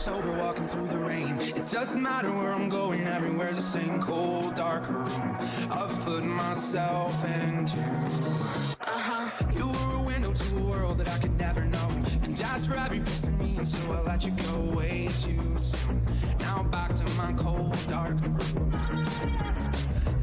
sober, walking through the rain. It doesn't matter where I'm going, everywhere's the same cold, dark room I've put myself into. You were a window to a world that I could never know, and asked for every piece of me, and so I let you go way too soon. Now back to my cold, dark room.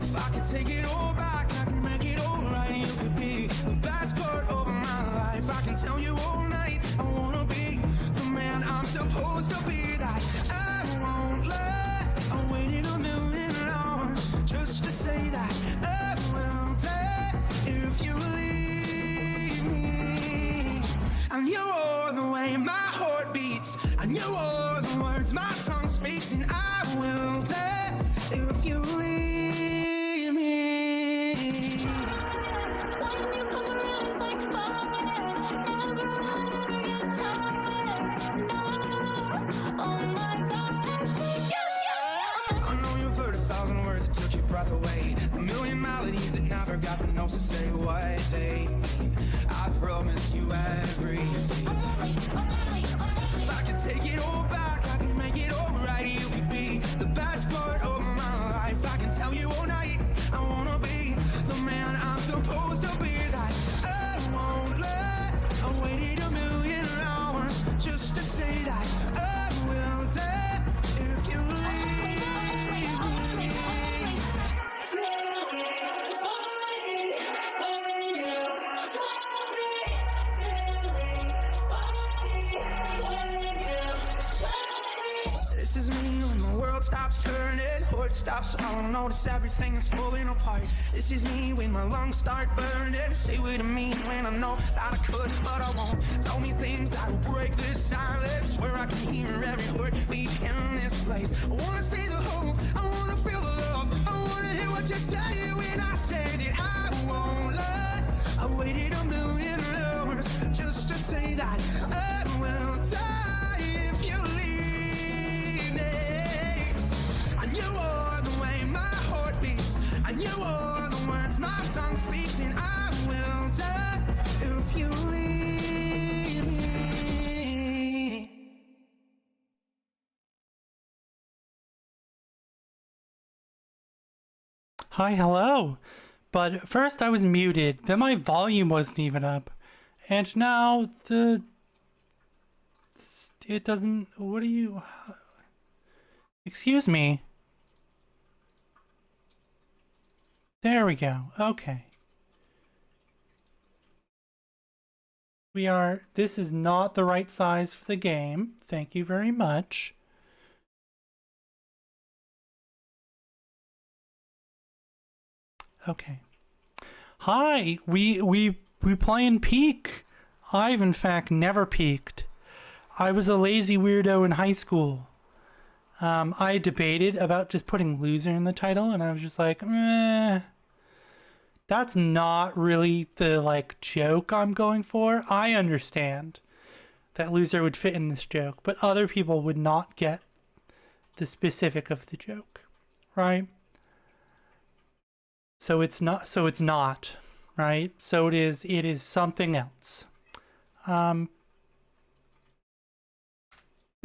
If I could take it all back, I could make it all right. You could be the best part of my life. I can tell you all night, I wanna be the man I'm supposed to be. That I won't let. I waited a million hours just to say that I will die if you leave me. I knew all the way my heart beats, I knew all the words my tongue speaks, and I will die if you leave me. When you come around, it's like fire. Never get tired. No, oh my God. I know you've heard 1,000 words that took your breath away, a million melodies that never got the notes to say what they mean. I promise you everything. If I could take it all back, I could make it all right. You could be the best part of my life. I can tell you all night, I wanna be the man I'm supposed to be. That I won't let. I waited a million hours just to say that I will die if you leave me. This is me when the world stops turning, heart stops, I don't notice everything is falling apart. This is me when my lungs start burning. Say what I mean when I know that I could, but I won't. Tell me things that will break this silence, where I can hear every heartbeat in this place. I wanna see the hope, I wanna feel the love, I wanna hear what you say when I say that I won't lie. I waited a million hours just to say that I will die if you leave me. I knew all the way my heart beats, I knew all the words my tongue speaks, and I will die if you leave me. Hi, hello. But first I was muted, then my volume wasn't even up. And now it doesn't, what are you, excuse me. There we go, okay. This is not the right size for the game. Thank you very much. Okay. Hi, we playing Peak. I've in fact never peaked. I was a lazy weirdo in high school. I debated about just putting loser in the title, and I was just like, that's not really the like joke I'm going for. I understand that loser would fit in this joke, but other people would not get the specific of the joke, right? So it's not, right? So it is something else. But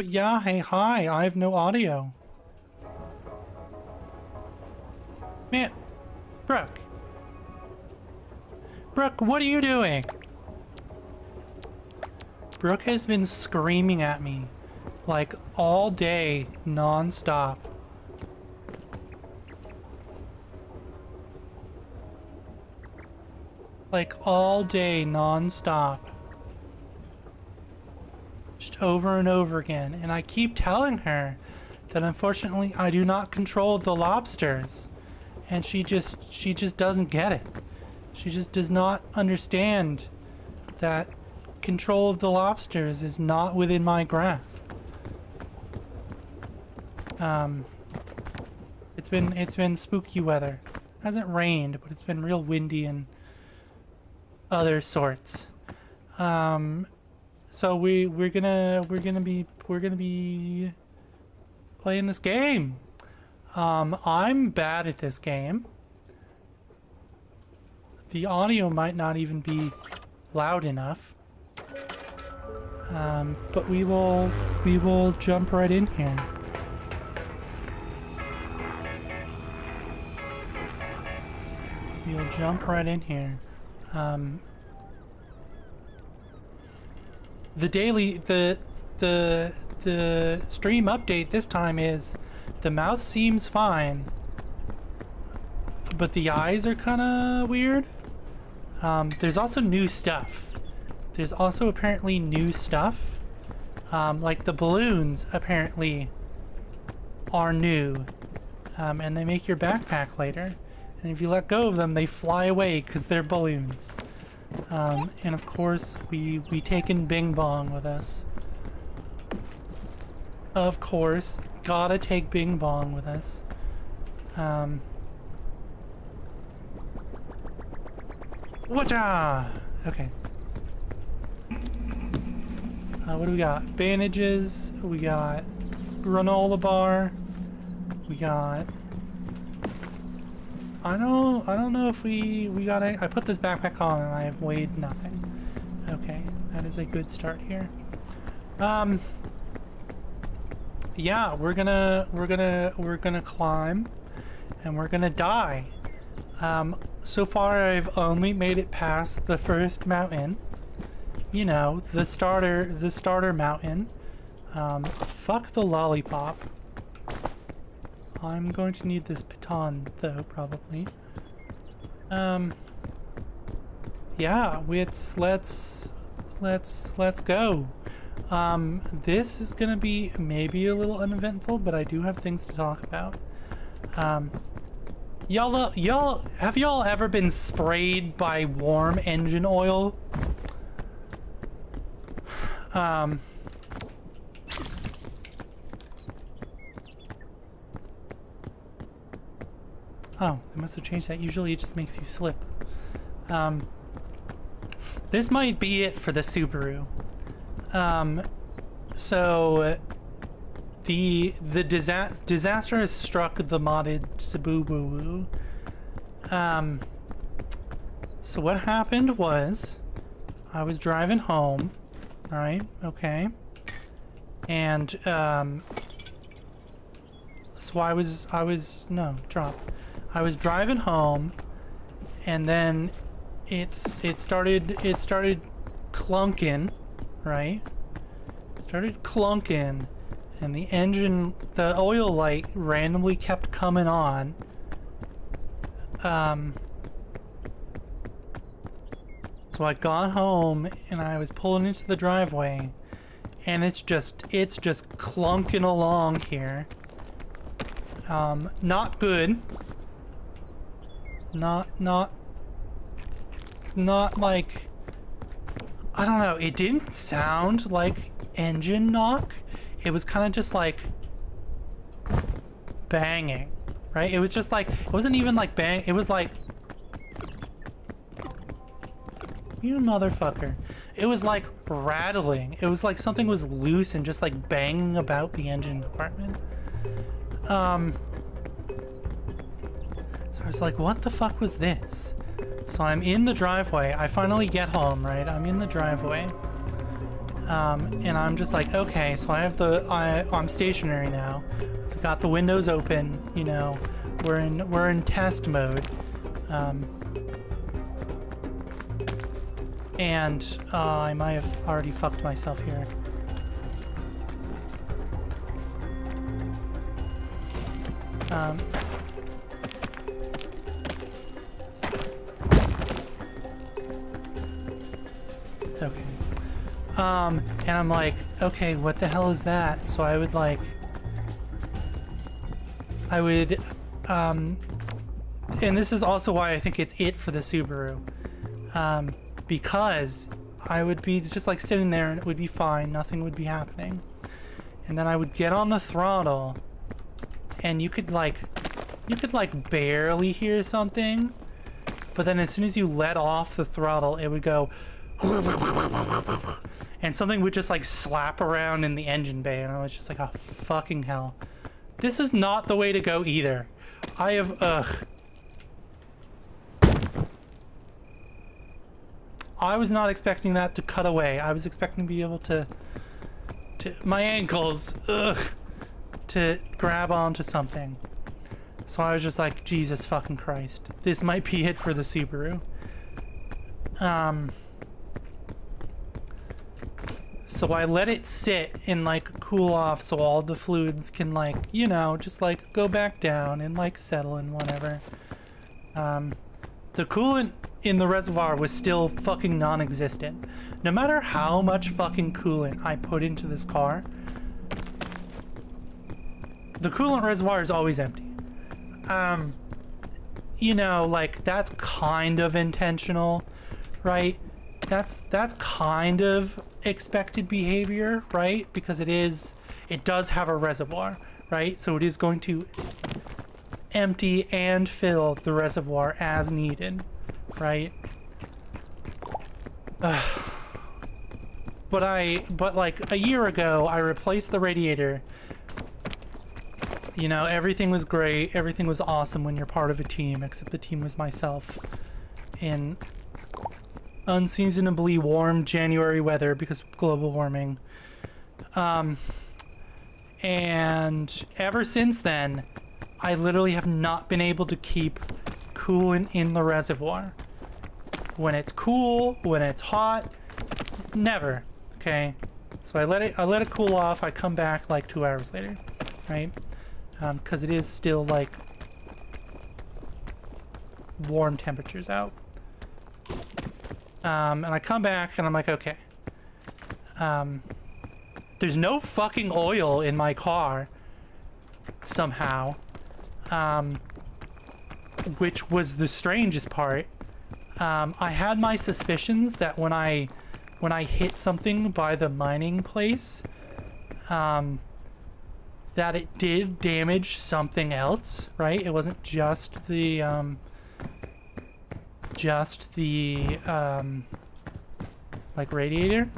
yeah, hey, hi, I have no audio. Man, Brooke, what are you doing? Brooke has been screaming at me like all day, non-stop. Like all day, non-stop. Just over and over again. And I keep telling her that unfortunately I do not control the lobsters. And she just doesn't get it. She just does not understand that control of the lobsters is not within my grasp. It's been spooky weather. It hasn't rained, but it's been real windy and other sorts. So we're gonna be playing this game. I'm bad at this game. The audio might not even be loud enough. But we will jump right in here. We'll jump right in here. The stream update this time is the mouth seems fine, but the eyes are kind of weird. There's also new stuff. There's also apparently new stuff. Like the balloons apparently are new. And they make your backpack lighter. And if you let go of them, they fly away because they're balloons. And of course, we taken Bing Bong with us. Of course, gotta take Bing Bong with us. Whatcha? Okay. What do we got? Bandages. We got granola bar. We got. I don't know if we got I put this backpack on and I have weighed nothing. Okay, that is a good start here. Yeah, we're gonna climb and we're gonna die. So far I've only made it past the first mountain. You know, the starter mountain. Fuck the lollipop. I'm going to need this baton though, probably. Yeah, let's go. This is gonna be maybe a little uneventful, but I do have things to talk about. Y'all, have y'all ever been sprayed by warm engine oil? Oh, they must have changed that. Usually it just makes you slip. This might be it for the Subaru. So the disaster has struck the modded Subaru. So what happened was I was driving home, right? Okay. And so I was I was driving home, and then it started clunking, right? It started clunking, and the oil light randomly kept coming on. So I got home and I was pulling into the driveway, and it's just clunking along here. Not good. Not like, I don't know, it didn't sound like engine knock. It was kind of just like banging, right? It was just like, it wasn't even like bang, it was like, you motherfucker. It was like rattling. It was like something was loose and just like banging about the engine compartment. So I was like, what the fuck was this? So I'm in the driveway. I finally get home, right? I'm in the driveway. And I'm just like, okay, so I'm stationary now. I've got the windows open, you know. We're in test mode. And I might have already fucked myself here. Okay. And I'm like, okay, what the hell is that? So I would and this is also why I think it's it for the Subaru. Because I would be just like sitting there and it would be fine, nothing would be happening. And then I would get on the throttle and you could barely hear something, but then as soon as you let off the throttle, it would go and something would just like slap around in the engine bay, and I was just like, oh fucking hell. This is not the way to go either. I was not expecting that to cut away. I was expecting to be able to my ankles, to grab onto something. So I was just like, Jesus fucking Christ. This might be it for the Subaru. So I let it sit and like cool off so all the fluids can like, you know, just like go back down and like settle and whatever. The coolant in the reservoir was still fucking non-existent. No matter how much fucking coolant I put into this car, the coolant reservoir is always empty. You know, like that's kind of intentional, right? That's kind of expected behavior, right? Because it does have a reservoir, right? So it is going to empty and fill the reservoir as needed, right? But like a year ago, I replaced the radiator. You know, everything was great. Everything was awesome when you're part of a team, except the team was myself. In unseasonably warm January weather because of global warming. And ever since then, I literally have not been able to keep coolant in the reservoir. When it's cool, when it's hot, never. Okay, so I let it cool off. I come back like 2 hours later, right? Because it is still like warm temperatures out. And I come back and I'm like, okay. There's no fucking oil in my car somehow. Which was the strangest part. I had my suspicions that when I hit something by the mining place, that it did damage something else, right? It wasn't just the like radiator.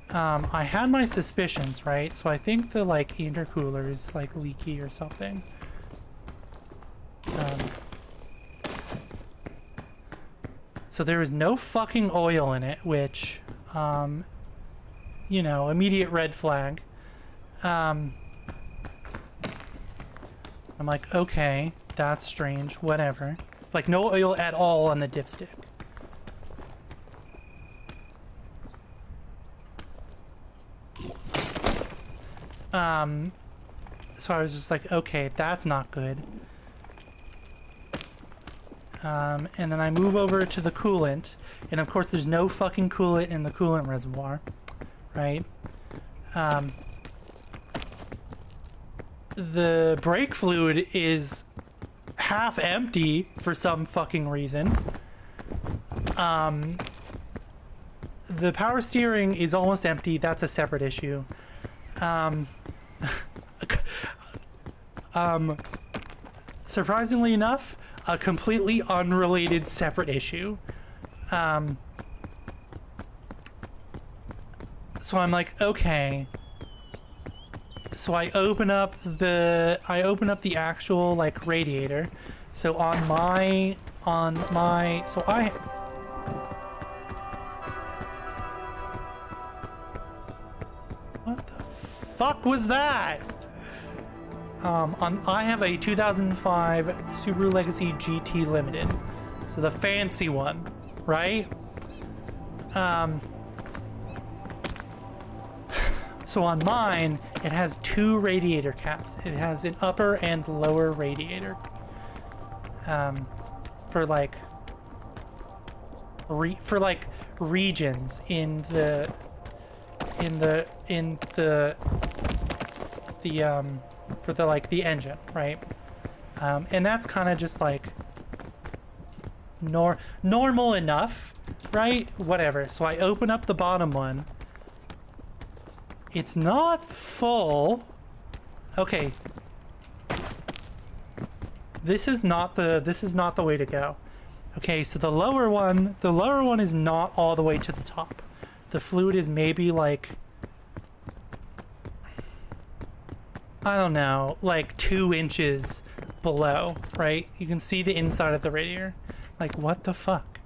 I had my suspicions, right? So I think the like intercooler is like leaky or something. So there was no fucking oil in it, which, you know, immediate red flag. I'm like, okay, that's strange, whatever. Like, no oil at all on the dipstick. So I was just like, okay, that's not good. And then I move over to the coolant, and of course there's no fucking coolant in the coolant reservoir, right? The brake fluid is half empty for some fucking reason. The power steering is almost empty. That's a separate issue. Surprisingly enough, a completely unrelated separate issue. So I'm like, okay. So I open up the actual like radiator. So on my so I what the fuck was that? I have a 2005 Subaru Legacy GT Limited, so the fancy one, right? So on mine, it has two radiator caps. It has an upper and lower radiator. For like regions in the for the like the engine, right? And that's kind of just like normal enough, right? Whatever. So I open up the bottom one. It's not full. Okay. This is not the way to go. Okay, so the lower one is not all the way to the top. The fluid is maybe like, I don't know, like 2 inches below, right? You can see the inside of the radiator. Like, what the fuck?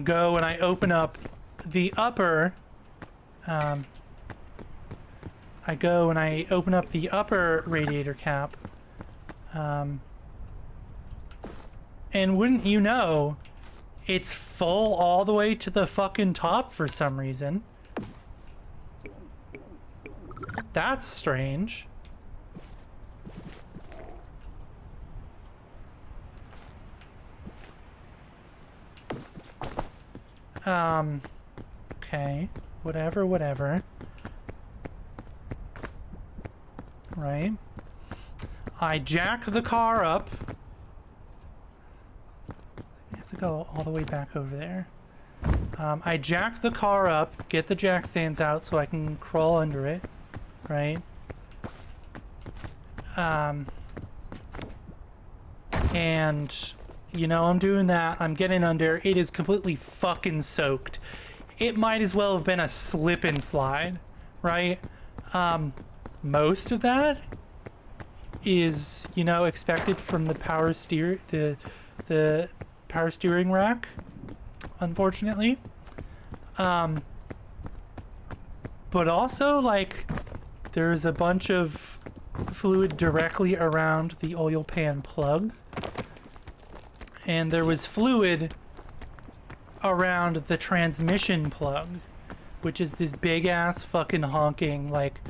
go and I open up the upper, I go and I open up the upper radiator cap, and wouldn't you know, it's full all the way to the fucking top for some reason. That's strange. Okay. Whatever. Right. I jack the car up. I have to go all the way back over there. I jack the car up, get the jack stands out so I can crawl under it. Right. And you know, I'm doing that. I'm getting under. It is completely fucking soaked. It might as well have been a slip and slide, right? Most of that is, you know, expected from the the power steering rack, unfortunately. But also, like, there's a bunch of fluid directly around the oil pan plug. And there was fluid around the transmission plug, which is this big ass fucking honking, like,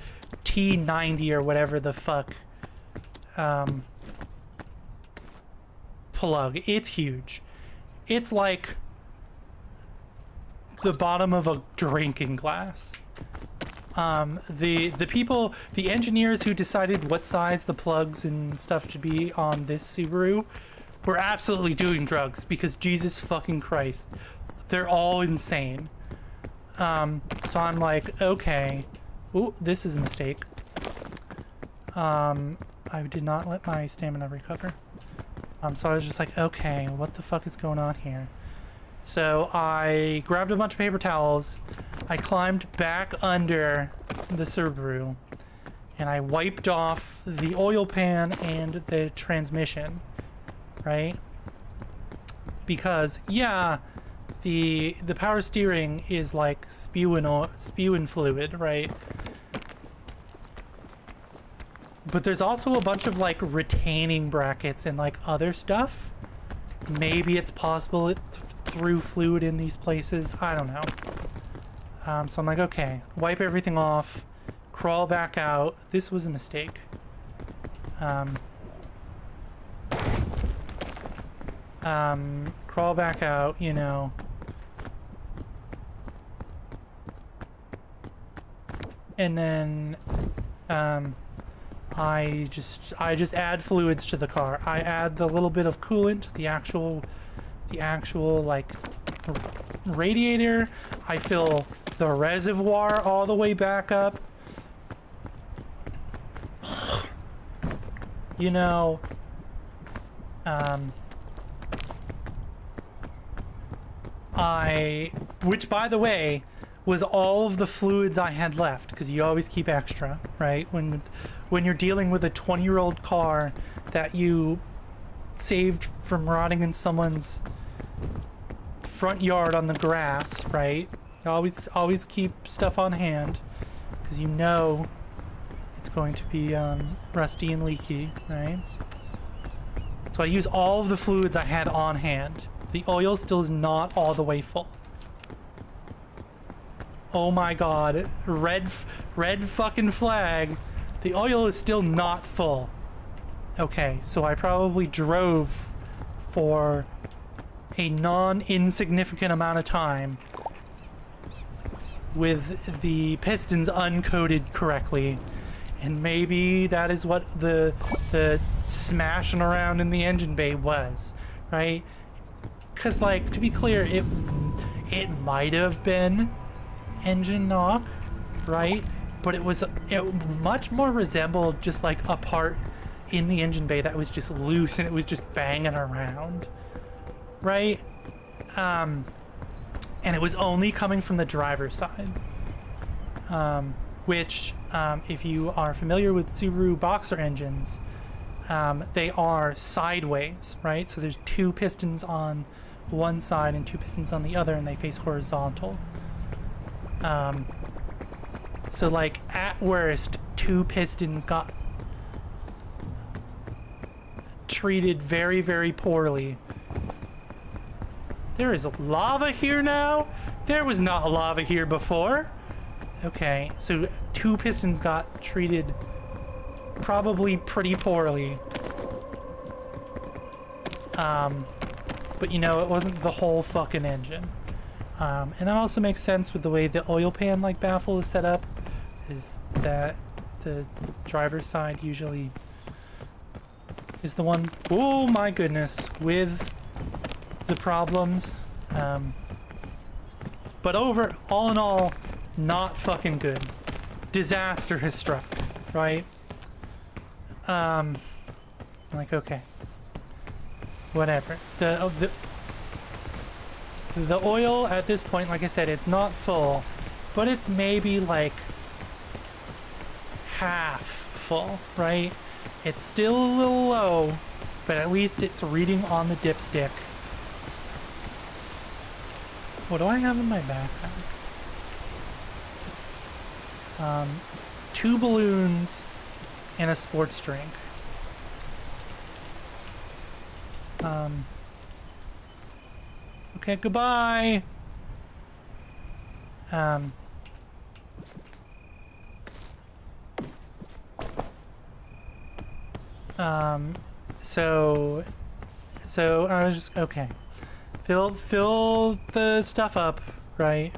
T90 or whatever the fuck plug. It's huge. It's like the bottom of a drinking glass. The people, the engineers who decided what size the plugs and stuff should be on this Subaru were absolutely doing drugs, because Jesus fucking Christ, they're all insane. So I'm like, okay. Ooh, this is a mistake. I did not let my stamina recover. So I was just like, okay, what the fuck is going on here? So I grabbed a bunch of paper towels. I climbed back under the Subaru, and I wiped off the oil pan and the transmission. Right? Because yeah, the power steering is like spewing fluid, right? But there's also a bunch of like retaining brackets and like other stuff. Maybe it's possible it threw fluid in these places. I don't know. So I'm like, okay, wipe everything off, crawl back out. This was a mistake. Crawl back out, you know. And then, I just add fluids to the car. I add the little bit of coolant, the actual like radiator. I fill the reservoir all the way back up. You know, which by the way, was all of the fluids I had left, because you always keep extra, right? When you're dealing with a 20-year-old car that you saved from rotting in someone's front yard on the grass, right? You always keep stuff on hand, because you know it's going to be rusty and leaky, right? So I use all of the fluids I had on hand. The oil still is not all the way full. Oh my god, red fucking flag. The oil is still not full. Okay, so I probably drove for a non-insignificant amount of time with the pistons uncoated correctly. And maybe that is what the smashing around in the engine bay was, right? Because, like, to be clear, it might have been engine knock, right? But it much more resembled just like a part in the engine bay that was just loose and it was just banging around, right? And it was only coming from the driver's side, which if you are familiar with Subaru Boxer engines, they are sideways, right? So there's two pistons on one side and 2 pistons on the other, and they face horizontal. So like at worst, 2 pistons got treated very, very poorly. There is lava here now? There was not lava here before. Okay, so 2 pistons got treated probably pretty poorly. But you know, it wasn't the whole fucking engine. And that also makes sense with the way the oil pan like baffle is set up, is that the driver's side usually is the one, oh my goodness, with the problems. But all in all, not fucking good. Disaster has struck, right? Like, okay. Whatever. The oil at this point, like I said, it's not full, but it's maybe like half full, right? It's still a little low, but at least it's reading on the dipstick. What do I have in my backpack? 2 balloons and a sports drink. Okay, goodbye. So I was just, okay. Fill the stuff up, right?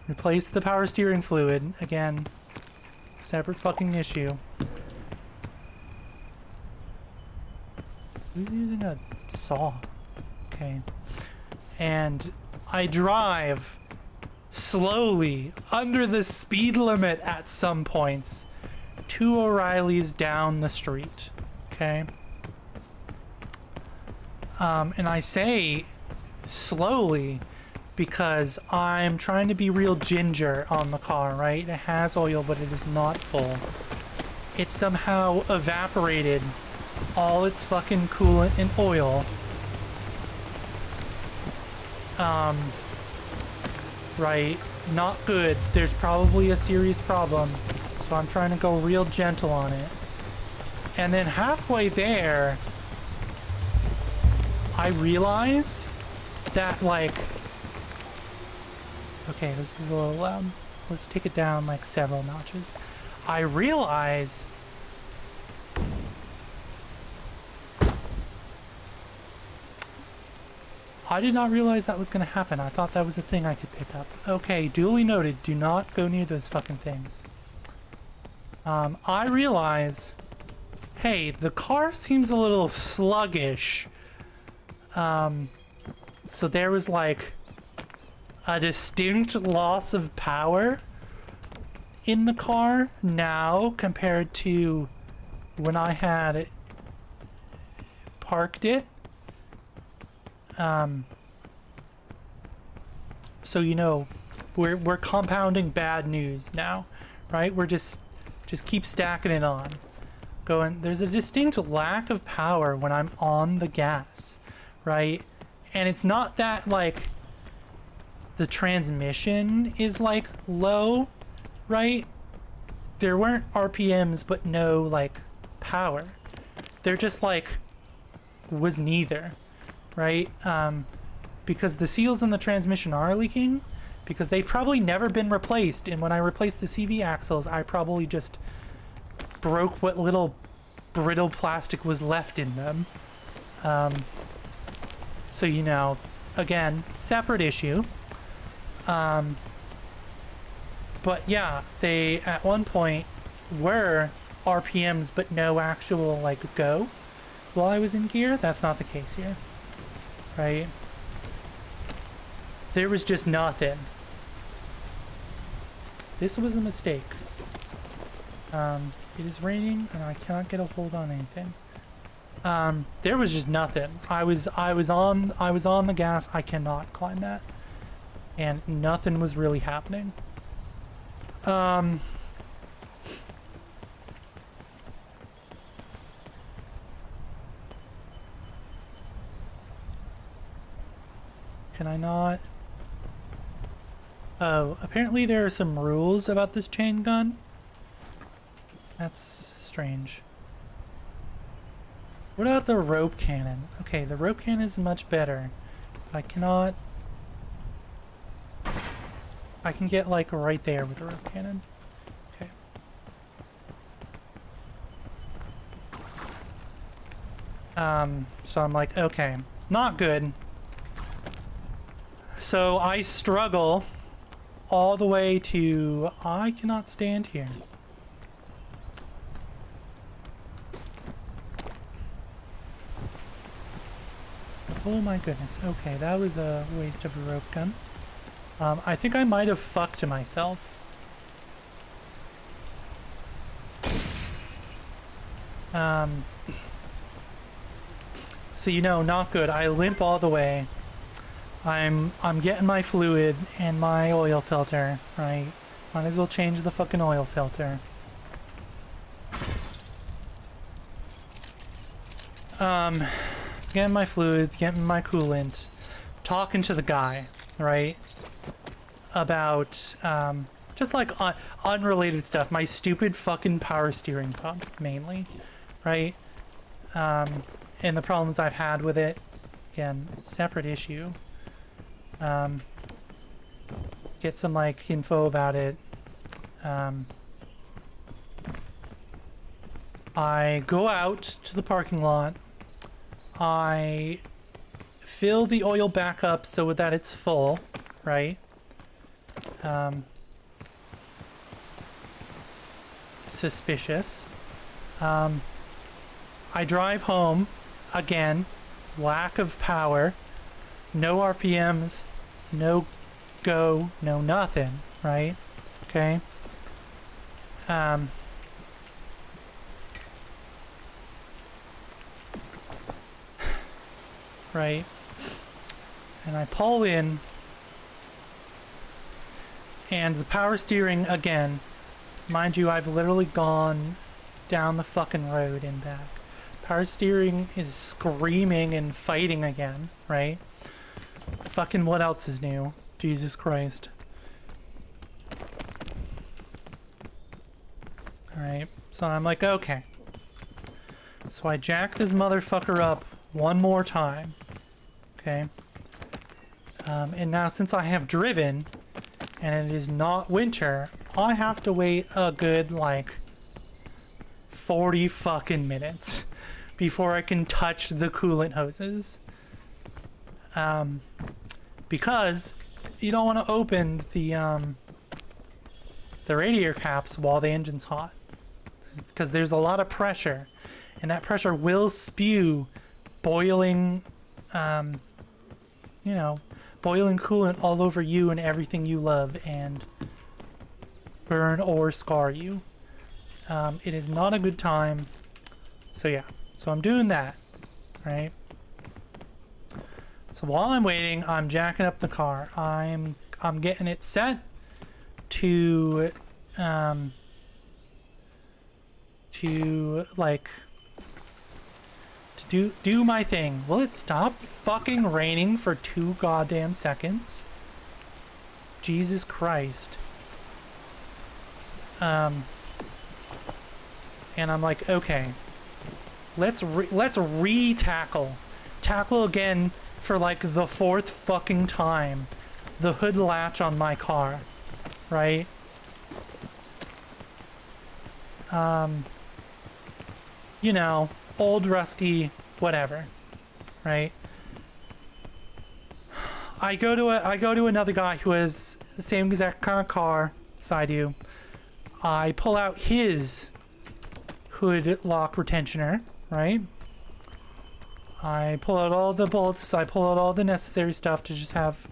Replace the power steering fluid. Again, separate fucking issue. Who's using a saw? Okay. And I drive slowly under the speed limit at some points to O'Reilly's down the street. Okay. And I say slowly because I'm trying to be real ginger on the car, right? It has oil, but it is not full. It somehow evaporated all its fucking coolant and oil. Right, not good. There's probably a serious problem, so I'm trying to go real gentle on it. And then halfway there, I realize that, like, okay, this is a little loud. Let's take it down like several notches. I realize I did not realize that was going to happen. I thought that was a thing I could pick up. Okay, duly noted. Do not go near those fucking things. I realize, hey, the car seems a little sluggish. So there was like a distinct loss of power in the car now compared to when I had parked it. So you know, we're compounding bad news now, right? We're just keep stacking it on. Going, there's a distinct lack of power when I'm on the gas, right? And it's not that like the transmission is like low, right? There weren't RPMs, but no like power. They're just like was neither. Right? Because the seals in the transmission are leaking, because they've probably never been replaced, and when I replaced the CV axles, I probably just broke what little brittle plastic was left in them. So, you know, again, separate issue. But yeah, they at one point were RPMs, but no actual, like, go while I was in gear. That's not the case here. Right? There was just nothing. This was a mistake. It is raining and I cannot get a hold on anything. There was just nothing. I was on the gas. I cannot climb that. And nothing was really happening. Can I not? Oh, apparently there are some rules about this chain gun. That's strange. What about the rope cannon? Okay, the rope cannon is much better. But I cannot... I can get, like, right there with the rope cannon. Okay. So I'm like, okay, not good. So I struggle all the way to... I cannot stand here. Oh my goodness. Okay, that was a waste of a rope gun. I think I might have fucked myself. So you know, not good. I limp all the way. I'm getting my fluid and my oil filter, right? Might as well change the fucking oil filter. Getting my fluids, getting my coolant, talking to the guy, right? About, just like unrelated stuff. My stupid fucking power steering pump, mainly, right? And the problems I've had with it. Again, separate issue. Get some, like, info about it. I go out to the parking lot. I fill the oil back up so that it's full, right? Suspicious. I drive home, again, lack of power, no RPMs, no go, no nothing, right? Okay. Right. And I pull in, and the power steering again, mind you, I've literally gone down the fucking road and back. Power steering is screaming and fighting again, right? Fucking what else is new? Jesus Christ. Alright, so I'm like, okay. So I jack this motherfucker up one more time. Okay. And now since I have driven, and it is not winter, I have to wait a good, like, 40 fucking minutes before I can touch the coolant hoses. Because you don't want to open the radiator caps while the engine's hot. Because there's a lot of pressure, and that pressure will spew boiling, you know, boiling coolant all over you and everything you love and burn or scar you. It is not a good time. So yeah, so I'm doing that, right? So while I'm waiting, I'm jacking up the car. I'm getting it set to like to do my thing. Will it stop fucking raining for 2 goddamn seconds? Jesus Christ. And I'm like, okay, let's tackle again for like the 4th fucking time the hood latch on my car, right? You know, old rusty whatever, right? I go to another guy who has the same exact kind of car as I do. I pull out his hood lock retentioner, right? I pull out all the bolts, I pull out all the necessary stuff to just have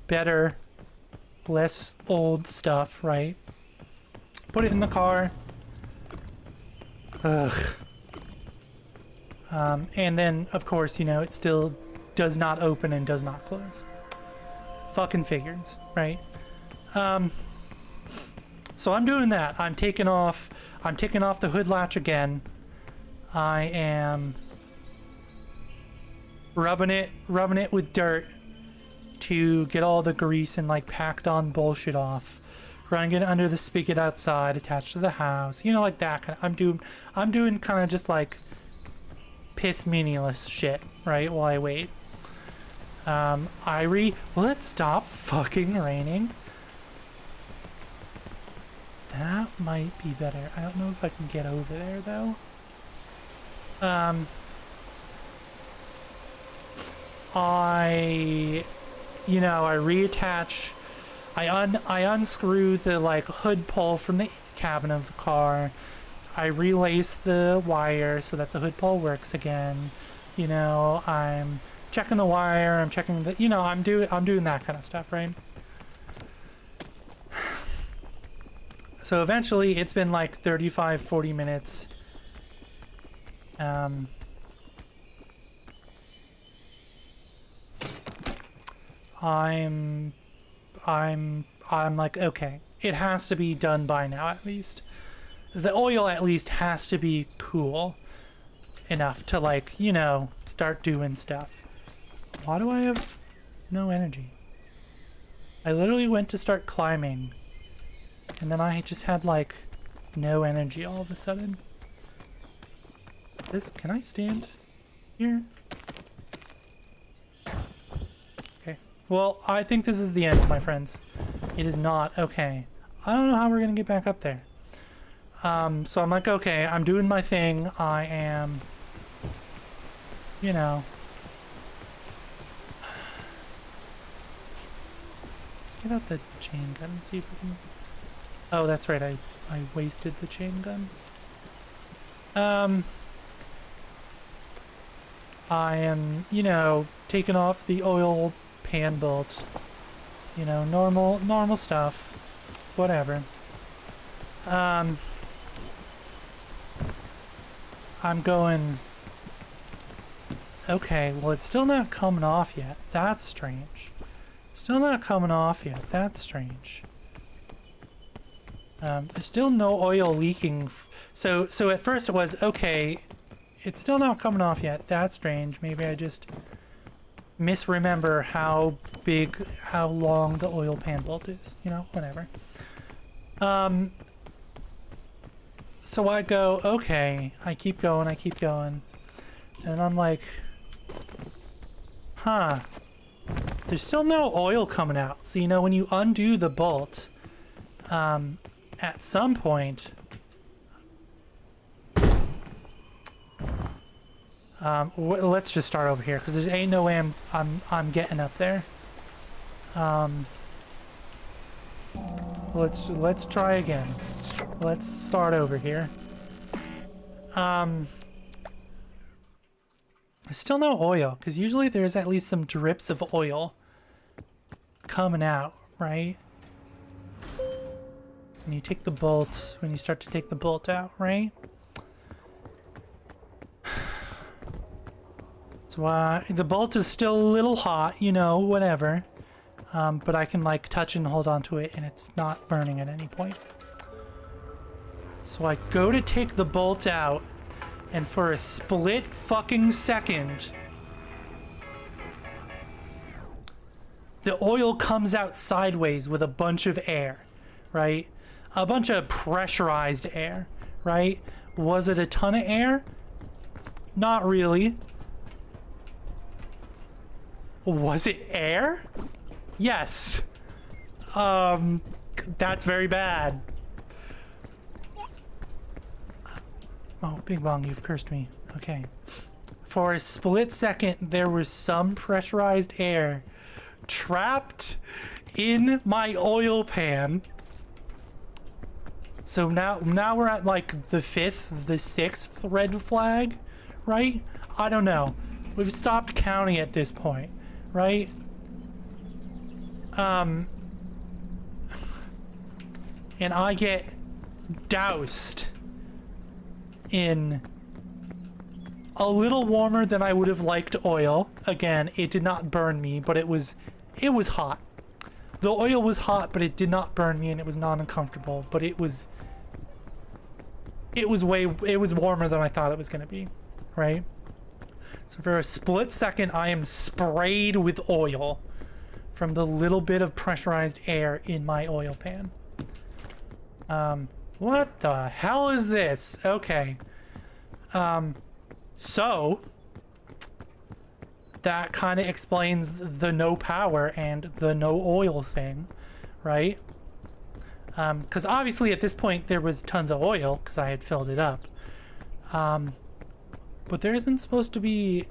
better, less old stuff, right? Put it in the car. Ugh. And then, of course, you know, it still does not open and does not close. Fucking figures, right? So I'm doing that. I'm taking off the hood latch again. I am rubbing it with dirt to get all the grease and like packed on bullshit off, running it under the spigot outside attached to the house, you know, like that kind of. I'm doing kind of just like piss meaningless shit, right, while I wait. Will it stop fucking raining? That might be better. I don't know if I can get over there though. I reattach, I unscrew the like hood pole from the cabin of the car. I relace the wire so that the hood pole works again. You know, I'm checking the wire, I'm checking the, you know, I'm doing that kind of stuff, right? So eventually it's been like 35-40 minutes. I'm like, okay, it has to be done by now at least. The oil at least has to be cool enough to, like, you know, start doing stuff. Why do I have no energy? I literally went to start climbing and then I just had like no energy all of a sudden. Can I stand here? Okay. Well, I think this is the end, my friends. It is not. Okay. I don't know how we're gonna get back up there. So I'm like, okay, I'm doing my thing. I am, you know. Let's get out the chain gun and see if we can. Oh, that's right. I wasted the chain gun. I am, you know, taking off the oil pan bolt. You know, normal stuff. Whatever. I'm going... Okay, well, it's still not coming off yet. That's strange. Still not coming off yet. That's strange. There's still no oil leaking. So at first it was, okay, it's still not coming off yet. That's strange. Maybe I just misremember how long the oil pan bolt is. You know, whatever. So I go, okay, I keep going. And I'm like, huh, there's still no oil coming out. So, you know, when you undo the bolt, at some point, let's just start over here, because there ain't no way I'm getting up there. Let's try again. Let's start over here. There's still no oil, because usually there's at least some drips of oil coming out, right? When you take the bolt, when you start to take the bolt out, right? So the bolt is still a little hot, you know, whatever. But I can like touch and hold onto it and it's not burning at any point. So I go to take the bolt out, and for a split fucking second, the oil comes out sideways with a bunch of air, right? A bunch of pressurized air, right? Was it a ton of air? Not really. Was it air? Yes. That's very bad. Oh, Bing Bong, you've cursed me. Okay. For a split second, there was some pressurized air trapped in my oil pan. So now we're at like the 6th red flag, right? I don't know. We've stopped counting at this point, right? And I get doused in a little warmer than I would have liked oil. Again, it did not burn me, but it was hot. The oil was hot, but it did not burn me, and it was not uncomfortable, but it was warmer than I thought it was going to be, right? So for a split second, I am sprayed with oil from the little bit of pressurized air in my oil pan. What the hell is this? Okay. So that kind of explains the no power and the no oil thing, right? Because obviously at this point there was tons of oil because I had filled it up. But there isn't supposed to be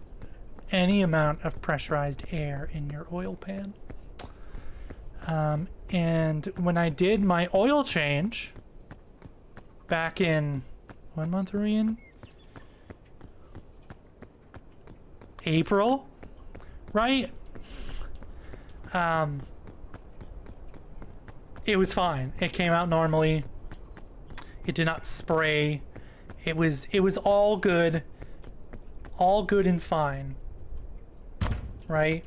any amount of pressurized air in your oil pan. And when I did my oil change back in, what month are we in? April, right? It was fine. It came out normally. It did not spray. It was all good and fine, right?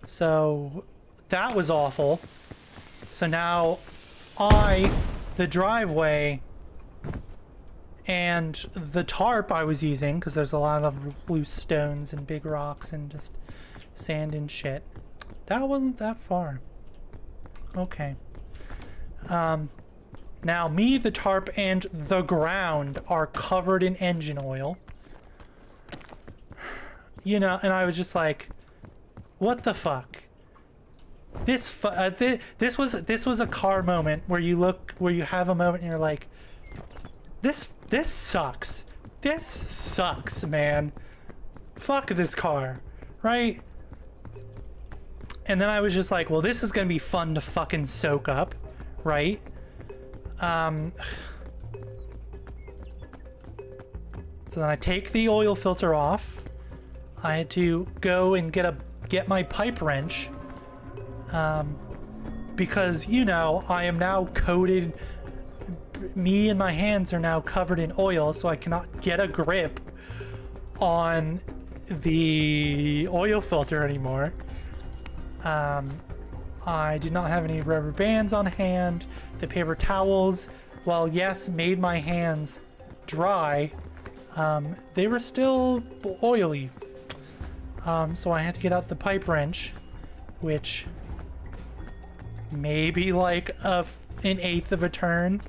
So that was awful. So now the driveway and the tarp I was using, because there's a lot of loose stones and big rocks and just sand and shit, that wasn't that far. Okay. Now me, the tarp, and the ground are covered in engine oil. You know, and I was just like, what the fuck? This was a car moment where you have a moment and you're like, this sucks. This sucks, man. Fuck this car, right? And then I was just like, well, this is gonna be fun to fucking soak up, right? So then I take the oil filter off. I had to go and get my pipe wrench, because, you know, I am now coated. Me and my hands are now covered in oil, so I cannot get a grip on the oil filter anymore. I did not have any rubber bands on hand. The paper towels, while yes, made my hands dry, they were still oily. So I had to get out the pipe wrench, which maybe like an eighth of a turn,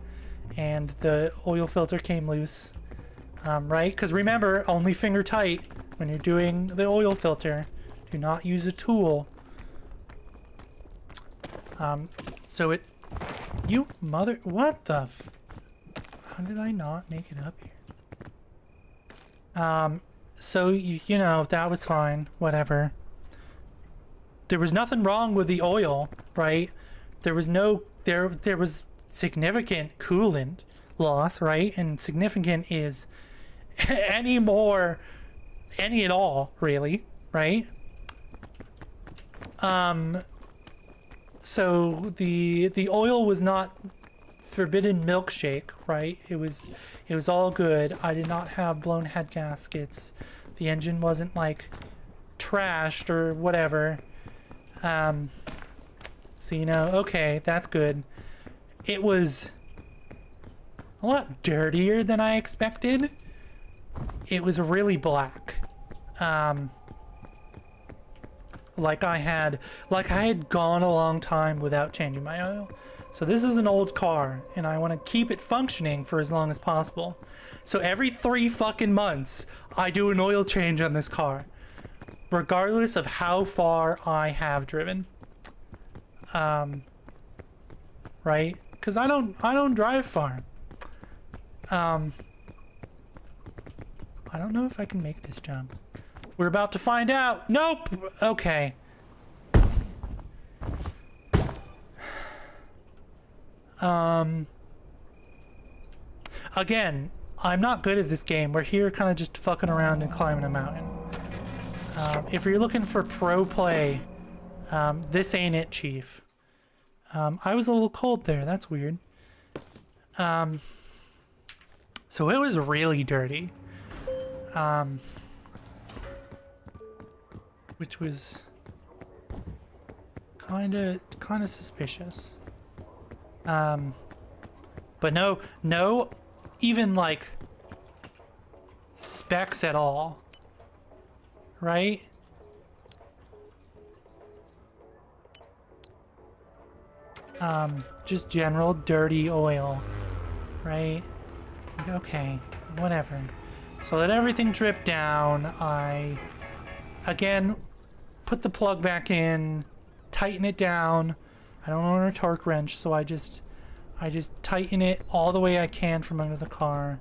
and the oil filter came loose. Right? Because remember, only finger tight when you're doing the oil filter. Do not use a tool. You mother, what the how did I not make it up here? So, you know, that was fine, whatever. There was nothing wrong with the oil, right? There was significant coolant loss, right? And significant is any at all, really, right? So the oil was not forbidden milkshake, right? It was all good. I did not have blown head gaskets. The engine wasn't like trashed or whatever. So, you know, okay, that's good. It was a lot dirtier than I expected. It was really black. Like I had gone a long time without changing my oil. So this is an old car, and I want to keep it functioning for as long as possible. So every 3 fucking months, I do an oil change on this car, regardless of how far I have driven. Right? Because I don't drive far. I don't know if I can make this jump. We're about to find out. Nope. Okay. Again, I'm not good at this game. We're here kind of just fucking around and climbing a mountain. If you're looking for pro play, this ain't it, Chief. I was a little cold there. That's weird. So it was really dirty. Which was kind of suspicious. But no, even like specs at all, right? Just general dirty oil, right? Okay, whatever. So let everything drip down. I, again, put the plug back in, tighten it down. I don't own a torque wrench, so I just tighten it all the way I can from under the car.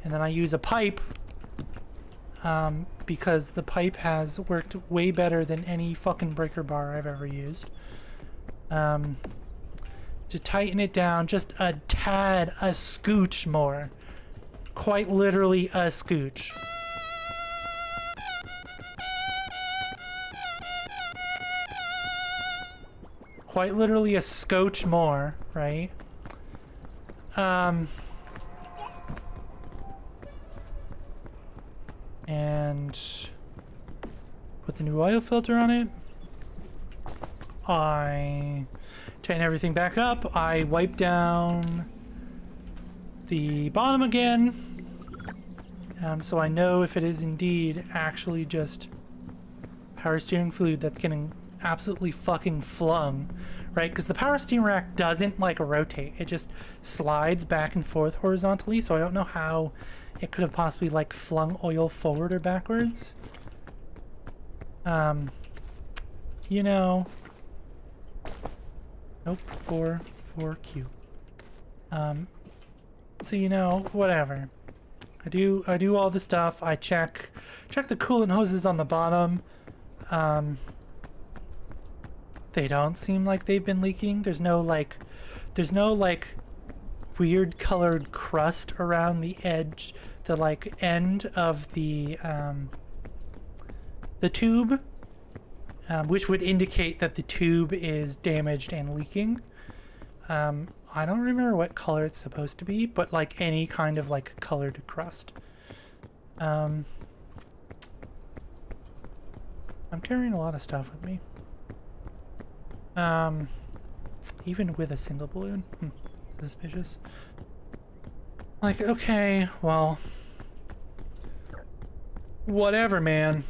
And then I use a pipe, because the pipe has worked way better than any fucking breaker bar I've ever used. To tighten it down just a tad, a scooch more. Quite literally a scooch. Quite literally a scotch more, right? And put the new oil filter on it. I tighten everything back up. I wipe down the bottom again, so I know if it is indeed actually just power steering fluid that's getting absolutely fucking flung, right? Because the power steering rack doesn't like rotate. It just slides back and forth horizontally, so I don't know how it could have possibly like flung oil forward or backwards. You know, nope, 4Q. So you know, whatever. I do all the stuff. I check the coolant hoses on the bottom. They don't seem like they've been leaking. There's no like weird colored crust around the edge, the like end of the tube, which would indicate that the tube is damaged and leaking. I don't remember what color it's supposed to be, but like any kind of like colored crust. I'm carrying a lot of stuff with me. Even with a single balloon. Suspicious. Like, okay, well, whatever, man.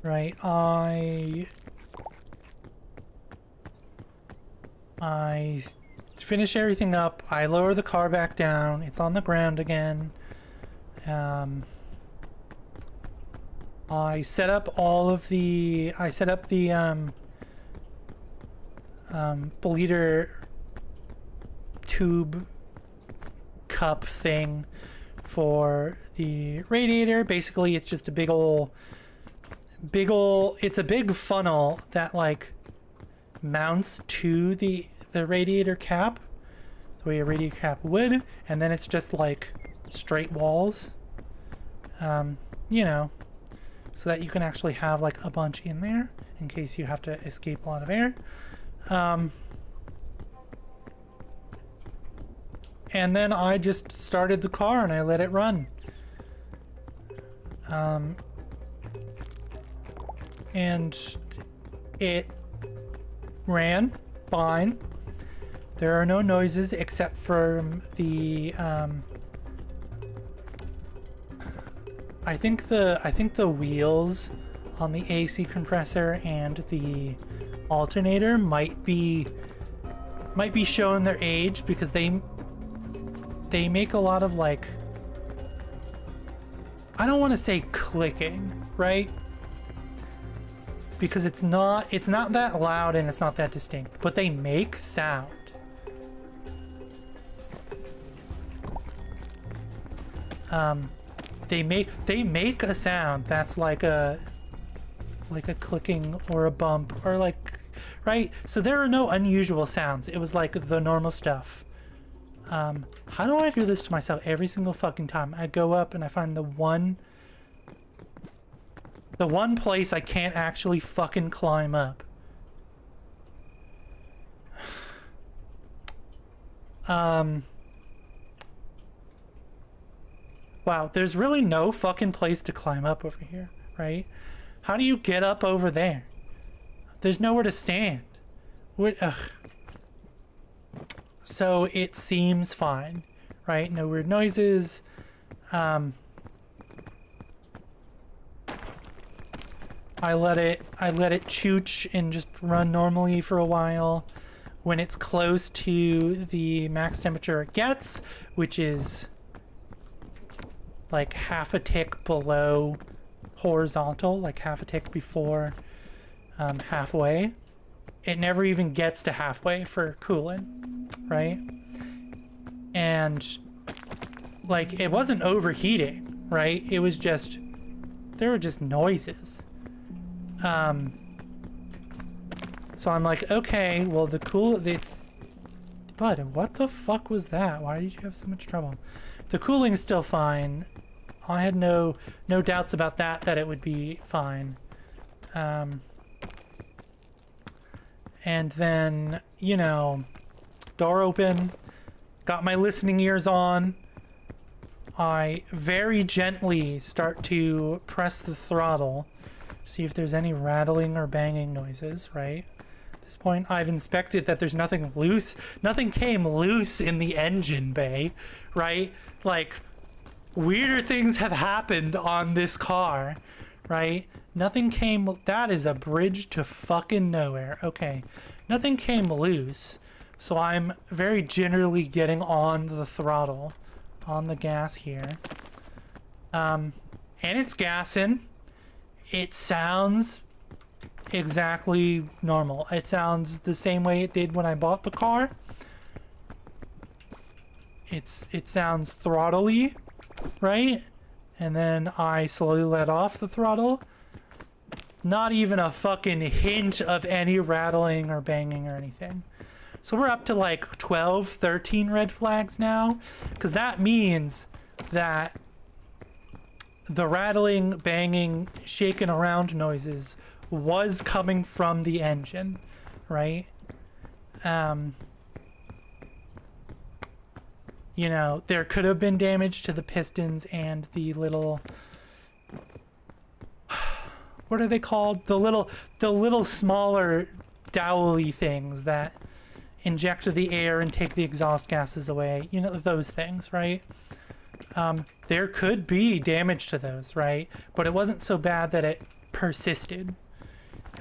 Right, I finish everything up. I lower the car back down. It's on the ground again. I set up the bleeder tube cup thing for the radiator. Basically, it's just a big ol', it's a big funnel that like mounts to the radiator cap, the way a radiator cap would, and then it's just like straight walls, you know, so that you can actually have like a bunch in there in case you have to escape a lot of air. And then I just started the car and I let it run. And it ran fine. There are no noises except for the I think the wheels on the AC compressor and the alternator might be showing their age, because they make a lot of like, I don't want to say clicking, right? Because it's not that loud and it's not that distinct, but they make sound. They make a sound that's like a clicking or a bump or like, right? So there are no unusual sounds. It was like the normal stuff. How do I do this to myself every single fucking time? I go up and I find the one place I can't actually fucking climb up. Wow, there's really no fucking place to climb up over here, right? How do you get up over there? There's nowhere to stand. Ugh. So it seems fine, right? No weird noises. I let it chooch and just run normally for a while. When it's close to the max temperature it gets, which is like half a tick below horizontal, like half a tick before halfway. It never even gets to halfway for cooling, right? And like it wasn't overheating, right? It was just, there were just noises. So I'm like, okay, well bud, what the fuck was that? Why did you have so much trouble? The cooling is still fine. I had no doubts about that it would be fine. And then, you know, door open, got my listening ears on. I very gently start to press the throttle, see if there's any rattling or banging noises, right? At this point, I've inspected that there's nothing loose. Nothing came loose in the engine bay, right? Like, weirder things have happened on this car, right? Nothing came... That is a bridge to fucking nowhere. Okay. Nothing came loose. So I'm very generally getting on the throttle, on the gas here. And it's gassing. It sounds exactly normal. It sounds the same way it did when I bought the car. It sounds throttly, right? And then I slowly let off the throttle. Not even a fucking hint of any rattling or banging or anything. So we're up to like 12, 13 red flags now. Because that means that the rattling, banging, shaking around noises was coming from the engine, right? You know, there could have been damage to the pistons and the little... What are they called? The little smaller dowely things that inject the air and take the exhaust gases away. You know, those things, right? There could be damage to those, right? But it wasn't so bad that it persisted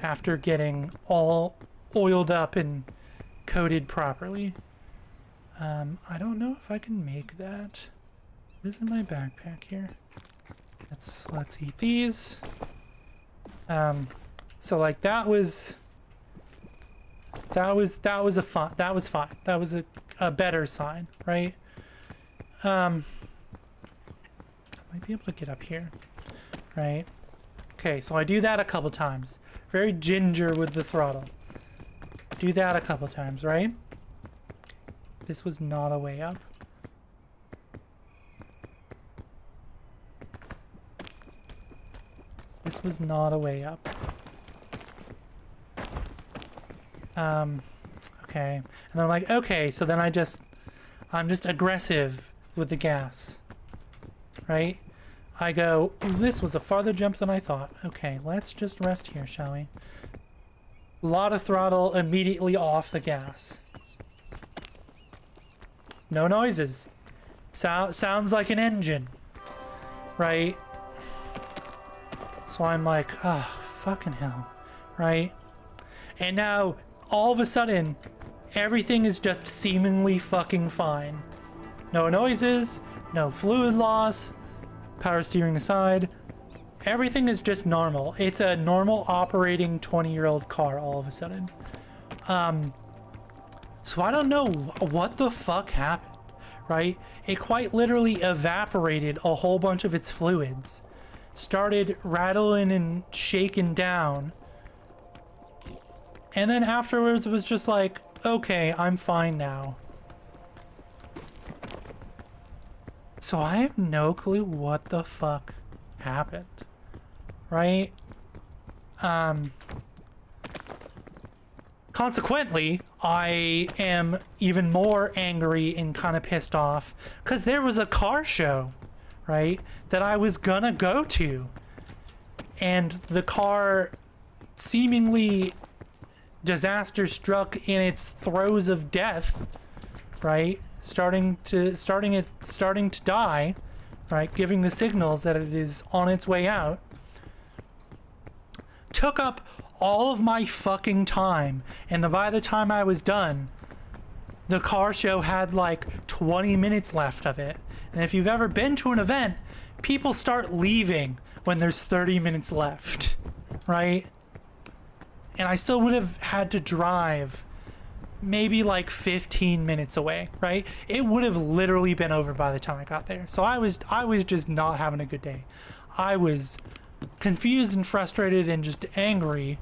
after getting all oiled up and coated properly. I don't know if I can make that. What is in my backpack here? Let's eat these. So like that was fine. That was a better sign, right? I might be able to get up here, right? Okay, so I do that a couple times. Very ginger with the throttle. Do that a couple times, right? This was not a way up. This was not a way up. Okay. And then I'm like, okay, so then I'm just aggressive with the gas. Right? I go, this was a farther jump than I thought. Okay, let's just rest here, shall we? A lot of throttle immediately off the gas. No noises. Sounds like an engine. Right? So I'm like, oh, fucking hell. Right? And now, all of a sudden, everything is just seemingly fucking fine. No noises, no fluid loss, power steering aside. Everything is just normal. It's a normal operating 20-year-old car all of a sudden. So I don't know what the fuck happened, right? It quite literally evaporated a whole bunch of its fluids. Started rattling and shaking down. And then afterwards it was just like, okay, I'm fine now. So I have no clue what the fuck happened, right? Consequently, I am even more angry and kind of pissed off because there was a car show, right, that I was gonna go to. And the car seemingly disaster struck in its throes of death, right? Starting to die, right? Giving the signals that it is on its way out. Took up all of my fucking time, and by the time I was done, the car show had like 20 minutes left of it. And if you've ever been to an event, people start leaving when there's 30 minutes left, right? And I still would have had to drive maybe like 15 minutes away, right? It would have literally been over by the time I got there. So I was just not having a good day. I was confused and frustrated and just angry.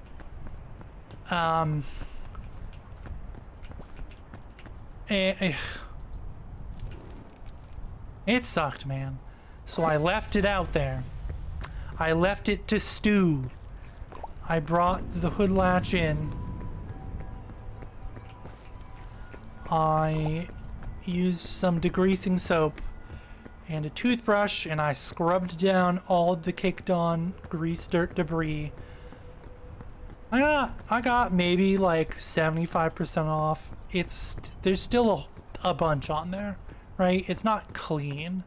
It sucked, man. So I left it out there. I left it to stew. I brought the hood latch in. I used some degreasing soap and a toothbrush, and I scrubbed down all the caked on grease, dirt, debris. I got maybe like 75% off. There's still a bunch on there, right? It's not clean.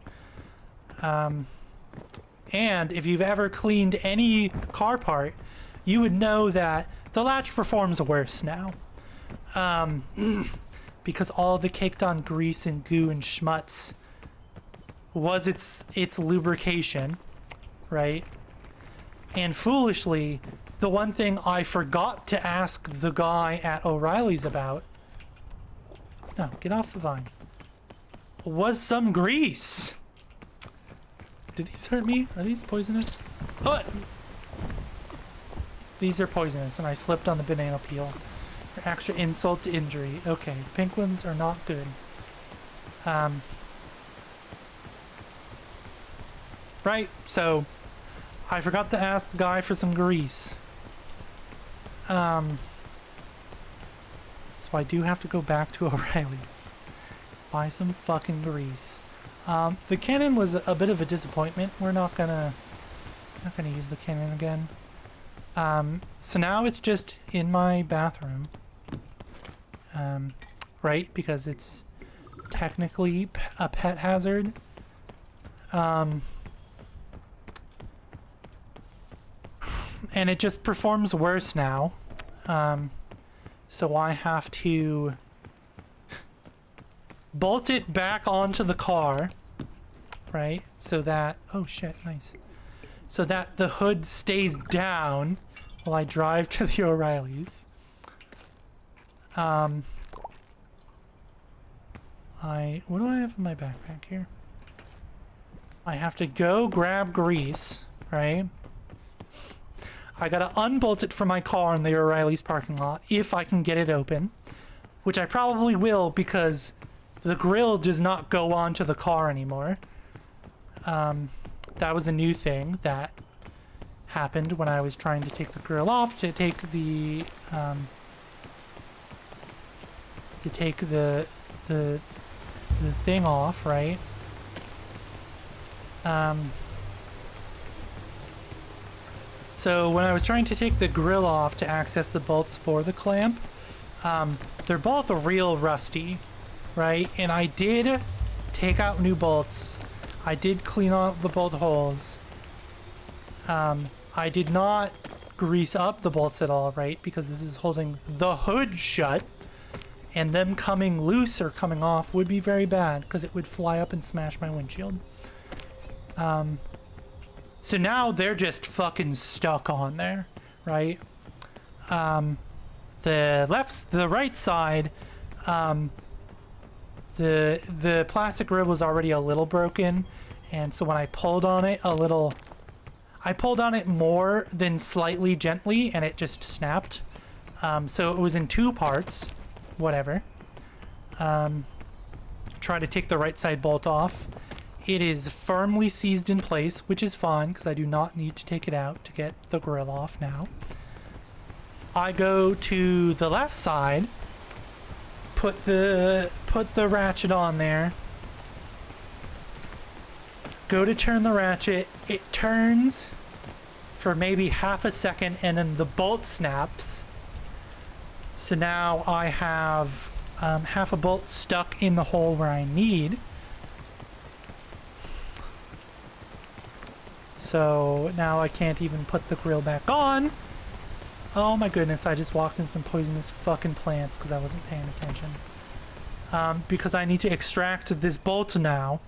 And if you've ever cleaned any car part, you would know that the latch performs worse now. Because all the caked on grease and goo and schmutz was its lubrication, right? And foolishly, the one thing I forgot to ask the guy at O'Reilly's about, no, get off the vine, was some grease. Do these hurt me? Are these poisonous? Oh! These are poisonous, and I slipped on the banana peel. Extra insult to injury. Okay, pink ones are not good. Right, so I forgot to ask the guy for some grease. So I do have to go back to O'Reilly's. Buy some fucking grease. The cannon was a bit of a disappointment. We're not gonna use the cannon again. So now it's just in my bathroom. Right, because it's technically a pet hazard. And it just performs worse now. So I have to bolt it back onto the car, right? So that, oh shit, nice. So that the hood stays down while I drive to the O'Reilly's. What do I have in my backpack here? I have to go grab grease, right? I gotta unbolt it from my car in the O'Reilly's parking lot if I can get it open, which I probably will because the grill does not go onto the car anymore. That was a new thing that happened when I was trying to take the grill off to take the thing off, right? So when I was trying to take the grill off to access the bolts for the clamp, they're both real rusty, right? And I did take out new bolts. I did clean out the bolt holes. I did not grease up the bolts at all, right? Because this is holding the hood shut, and them coming loose or coming off would be very bad because it would fly up and smash my windshield. So now they're just fucking stuck on there, right? The right side, the plastic rib was already a little broken, and so when I pulled on it I pulled on it more than slightly gently, and it just snapped. So it was in two parts, whatever. Try to take the right side bolt off. It is firmly seized in place, which is fine because I do not need to take it out to get the grill off now. I go to the left side, put the ratchet on there, go to turn the ratchet, it turns for maybe half a second and then the bolt snaps. So now I have half a bolt stuck in the hole where I need. So now I can't even put the grill back on. Oh my goodness, I just walked in some poisonous fucking plants because I wasn't paying attention. Because I need to extract this bolt now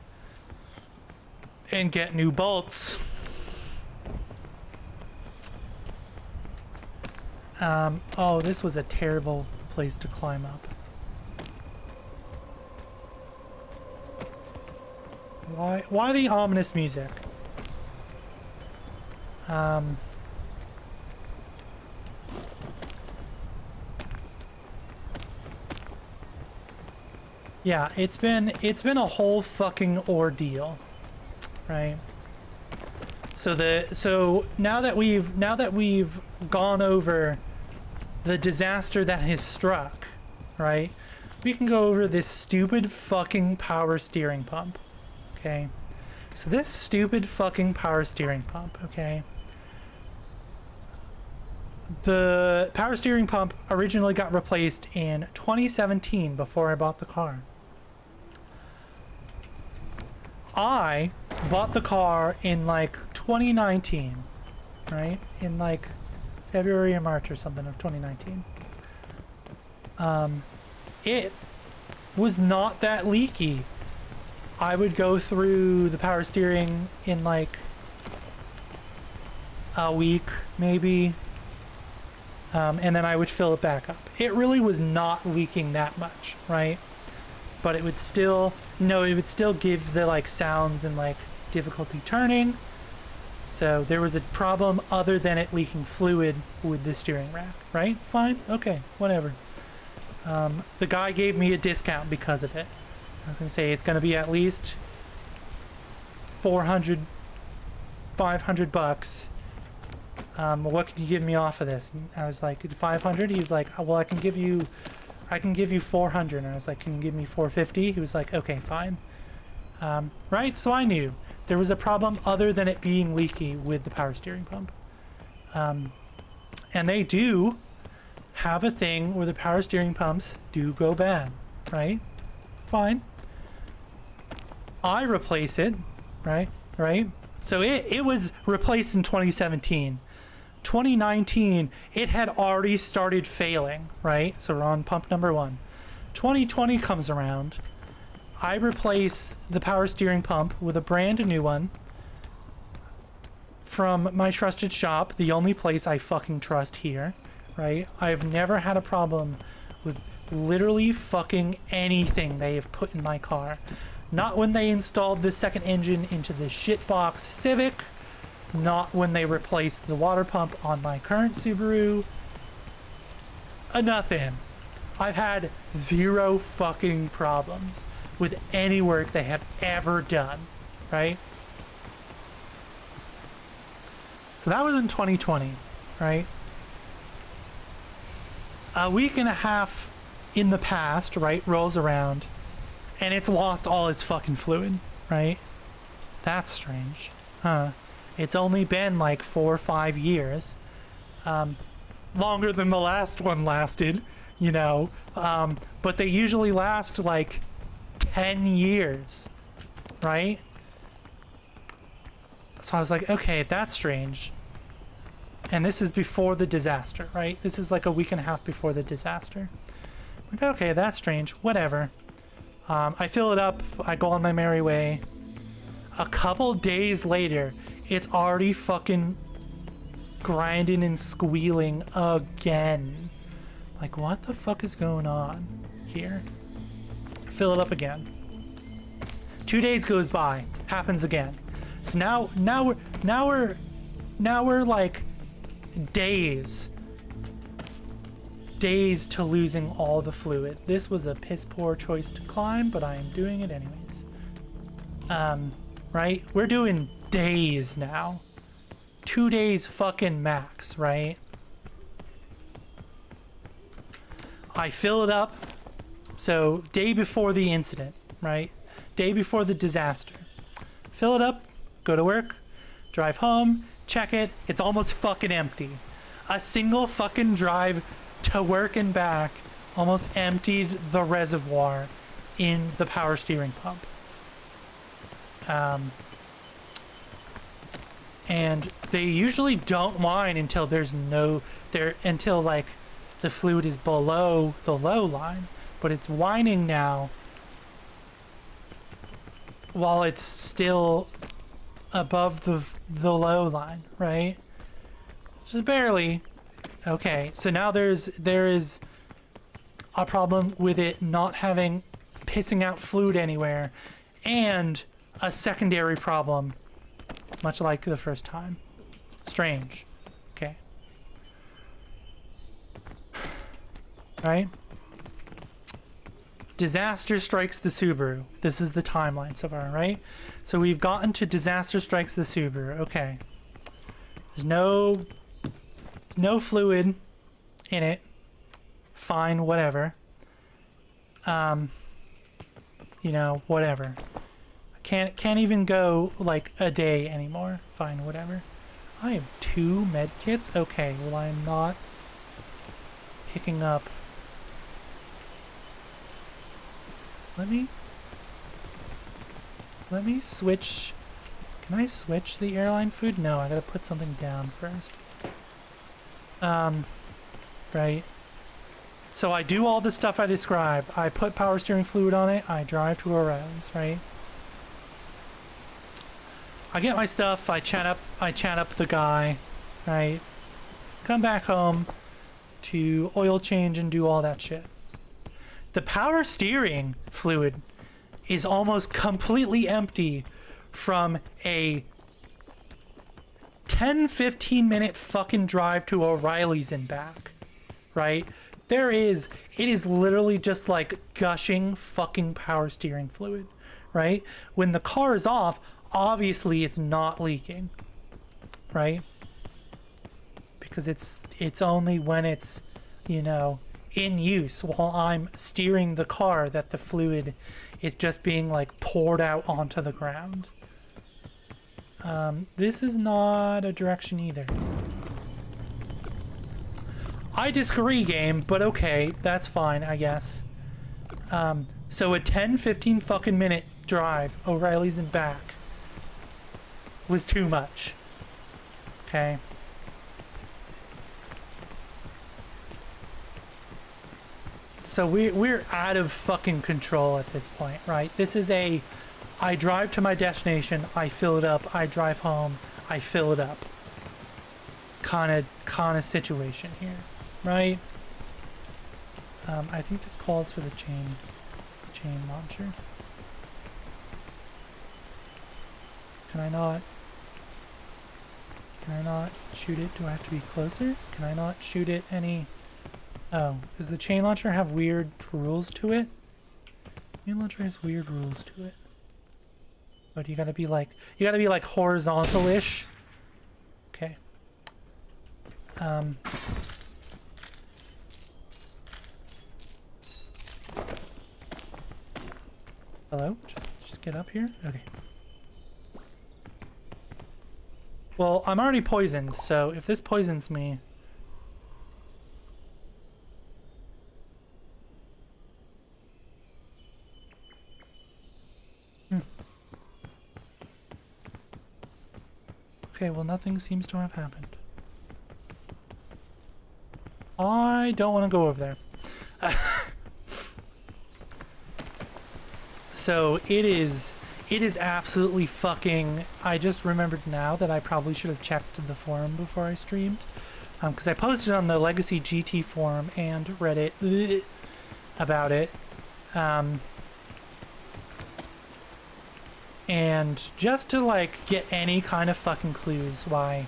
and get new bolts. Oh, this was a terrible place to climb up. Why the ominous music? Yeah, it's been a whole fucking ordeal, right? So now that we've gone over the disaster that has struck, right? We can go over this stupid fucking power steering pump, okay? So this stupid fucking power steering pump, okay? The power steering pump originally got replaced in 2017 before I bought the car. I bought the car in like 2019, right? In like February or March or something of 2019. It was not that leaky. I would go through the power steering in like a week, maybe. And then I would fill it back up. It really was not leaking that much, right? But it would still, it would still give the like sounds and like difficulty turning. So there was a problem other than it leaking fluid with the steering rack, right? Fine, okay, whatever. The guy gave me a discount because of it. I was gonna say it's gonna be at least 400, 500 bucks. What can you give me off of this? And I was like, 500? He was like, oh, well, I can give you 400. And I was like, can you give me 450? He was like, okay, fine. Right? So I knew there was a problem other than it being leaky with the power steering pump. And they do have a thing where the power steering pumps do go bad, right? Fine. I replace it, right? So it was replaced in 2017. 2019, it had already started failing, right? So we're on pump number 1. 2020 comes around. I replace the power steering pump with a brand new one from my trusted shop, the only place I fucking trust here, right? I've never had a problem with literally fucking anything they have put in my car. Not when they installed the second engine into the shitbox Civic. Not when they replaced the water pump on my current Subaru. Nothing. I've had zero fucking problems with any work they have ever done, right? So that was in 2020, right? A week and a half in the past, right, rolls around, and it's lost all its fucking fluid, right? That's strange, huh? It's only been like 4 or 5 years. Longer than the last one lasted, you know. But they usually last like 10 years, right? So I was like, okay, that's strange. And this is before the disaster, right? This is like a week and a half before the disaster. Like, okay, that's strange, whatever. I fill it up, I go on my merry way. A couple days later, it's already fucking grinding and squealing again. Like, what the fuck is going on here? Fill it up again. 2 days goes by, happens again. So now we're like days to losing all the fluid. This was a piss poor choice to climb, but I am doing it anyways. Right? We're doing days now. 2 days fucking max, right? I fill it up. So day before the incident, right? Day before the disaster. Fill it up, go to work, drive home, check it. It's almost fucking empty. A single fucking drive to work and back, almost emptied the reservoir in the power steering pump. And they usually don't whine until until like the fluid is below the low line, but it's whining now while it's still above the low line, right? Just barely. Okay, so now there is a problem with it not pissing out fluid anywhere, and a secondary problem, much like the first time. Strange. Okay. Right? Disaster strikes the Subaru. This is the timeline so far, right? So we've gotten to disaster strikes the Subaru. Okay. There's no fluid in it. Fine, whatever. You know, whatever. Can't even go like a day anymore. Fine, whatever. I have 2 med kits. Okay, well I'm not picking up. Let me switch. Can I switch the airline food? No, I gotta put something down first. Right. So I do all the stuff I described. I put power steering fluid on it. I drive to O'Reilly's, right? I get my stuff. I chat up the guy, right? Come back home to oil change and do all that shit. The power steering fluid is almost completely empty from a 10-15 minute fucking drive to O'Reilly's and back, right? It is literally just like gushing fucking power steering fluid, right? When the car is off, obviously it's not leaking, right? Because it's only when it's, you know, in use while I'm steering the car that the fluid is just being like poured out onto the ground. This is not a direction either. I disagree, game, but okay, that's fine, I guess. So a 10-15 fucking minute drive, O'Reilly's and back, was too much. Okay. So we're out of fucking control at this point, right? This is I drive to my destination, I fill it up, I drive home, I fill it up. Kind of situation here, right? I think this calls for the chain launcher. Can I not shoot it? Do I have to be closer? Can I not shoot it any? Oh, does the chain launcher have weird rules to it? Chain launcher has weird rules to it. But you gotta be like horizontal-ish. Okay. Hello? Just get up here? Okay. Well, I'm already poisoned, so if this poisons me... Okay, well nothing seems to have happened. I don't want to go over there. So it is absolutely fucking... I just remembered now that I probably should have checked the forum before I streamed. Because I posted on the Legacy GT forum and Reddit about it. And just to like get any kind of fucking clues why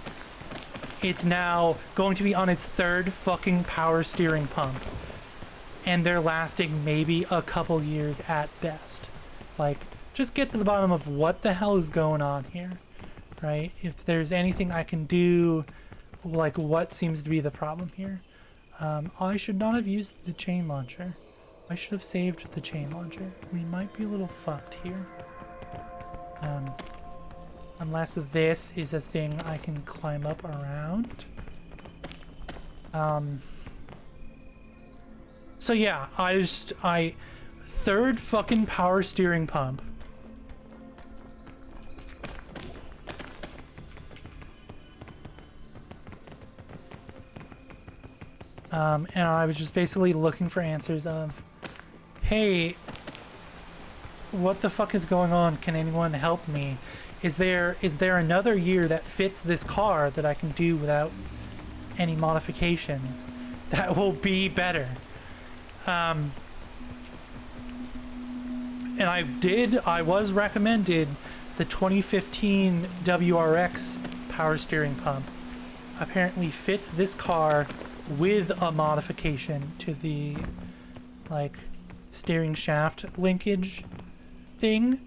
it's now going to be on its 3rd fucking power steering pump, and they're lasting maybe a couple years at best. Like, just get to the bottom of what the hell is going on here, right? If there's anything I can do, like what seems to be the problem here. I should not have used the chain launcher. I should have saved the chain launcher. We might be a little fucked here. Unless this is a thing I can climb up So yeah, I third fucking power steering pump. And I was just basically looking for answers of, hey, what the fuck is going on? Can anyone help me? Is there another year that fits this car that I can do without any modifications that will be better? And I was recommended the 2015 WRX power steering pump. Apparently fits this car with a modification to the like steering shaft linkage thing,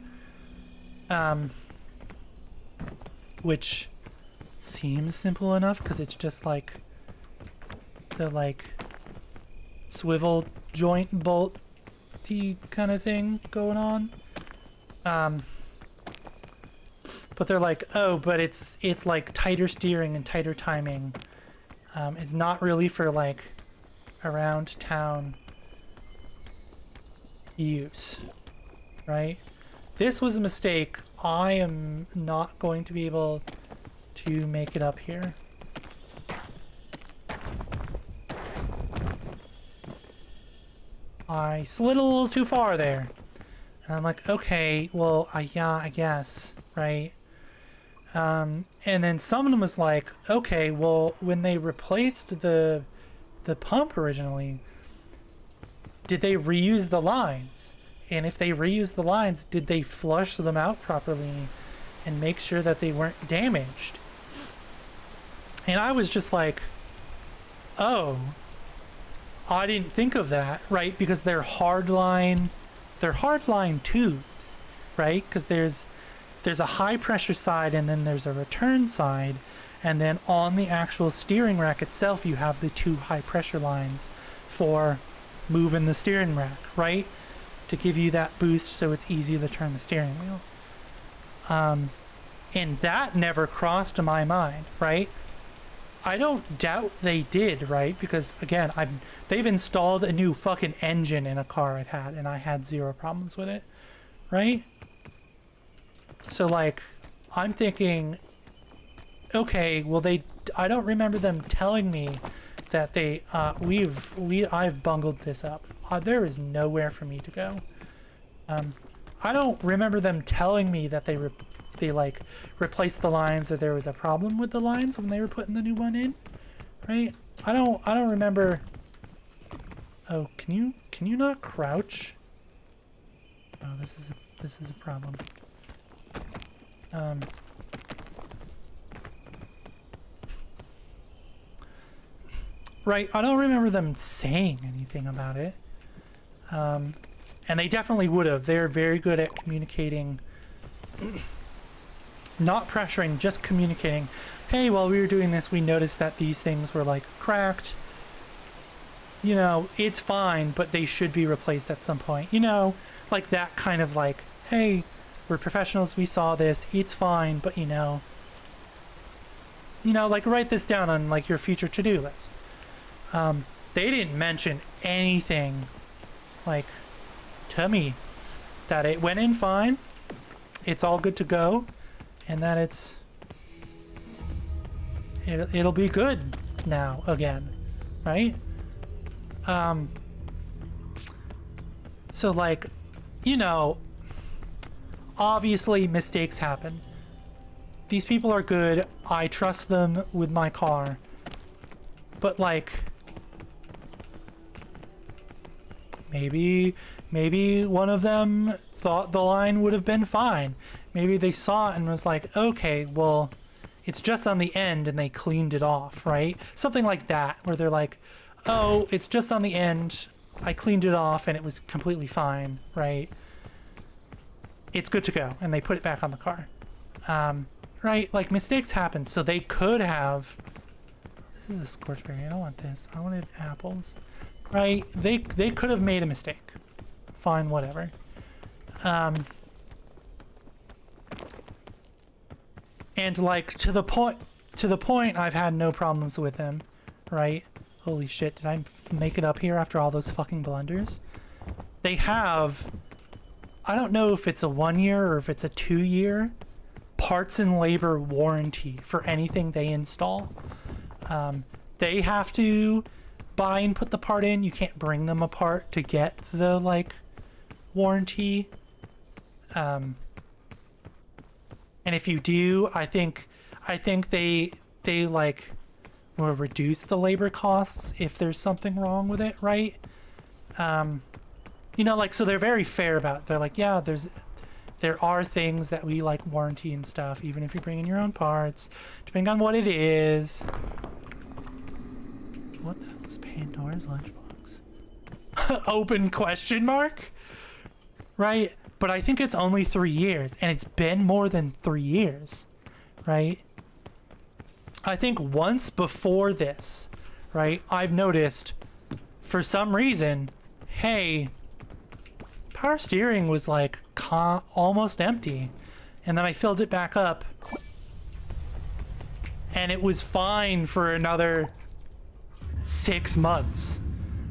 which seems simple enough because it's just like the like swivel joint bolt kind of thing going on. But they're like, oh, but it's like tighter steering and tighter timing. It's not really for like around town use, right? This was a mistake. I am not going to be able to make it up here. I slid a little too far there. And I'm like, okay, well, yeah, I guess, right? And then someone was like, okay, well, when they replaced the pump originally, did they reuse the lines? And if they reused the lines, did they flush them out properly and make sure that they weren't damaged? And I was just like, oh, I didn't think of that, right? Because they're hardline tubes, right? Because there's a high pressure side and then there's a return side, and then on the actual steering rack itself you have the two high pressure lines for moving the steering rack, right? To give you that boost so it's easy to turn the steering wheel. And that never crossed my mind, right? I don't doubt they did, right? Because again, they've installed a new fucking engine in a car I've had and I had zero problems with it, right? So like, I'm thinking, okay, well I don't remember them telling me that I've bungled this up. There is nowhere for me to go. I don't remember them telling me that they like replaced the lines, or there was a problem with the lines when they were putting the new one in, right? I don't remember. Oh, can you not crouch? Oh, this is a problem. Right, I don't remember them saying anything about it. And they definitely would have. They're very good at communicating, not pressuring, just communicating. Hey, while we were doing this, we noticed that these things were like cracked. You know, it's fine, but they should be replaced at some point. You know, like that kind of like, hey, we're professionals, we saw this, it's fine, but you know, like write this down on like your future to-do list. They didn't mention anything like to me that it went in fine, it's all good to go, and that it'll be good now again, right? So like, you know, obviously mistakes happen. These people are good. I trust them with my car. But like, maybe one of them thought the line would have been fine. Maybe they saw it and was like, okay, well, it's just on the end, and they cleaned it off, right? Something like that, where they're like, oh, it's just on the end, I cleaned it off and it was completely fine, right? It's good to go, and they put it back on the car. Right? Like, mistakes happen, so they could have... This is a scorchberry, I don't want this. I wanted apples. Right? They could have made a mistake. Fine, whatever. And like, to the point I've had no problems with them, right? Holy shit, did I make it up here after all those fucking blunders? They have, I don't know if it's a 1 year or if it's a 2 year parts and labor warranty for anything they install. They have to buy and put the part in. You can't bring them apart to get the like warranty. And if you do, I think they like will reduce the labor costs if there's something wrong with it, right? You know, like, so they're very fair about it. They're like, yeah, there are things that we like warranty and stuff, even if you bring in your own parts, depending on what it is. What the hell is Pandora's lunchbox? Open question mark? Right? But I think it's only 3 years, and it's been more than 3 years, right? I think once before this, right, I've noticed, for some reason, hey, power steering was like almost empty, and then I filled it back up, and it was fine for another 6 months,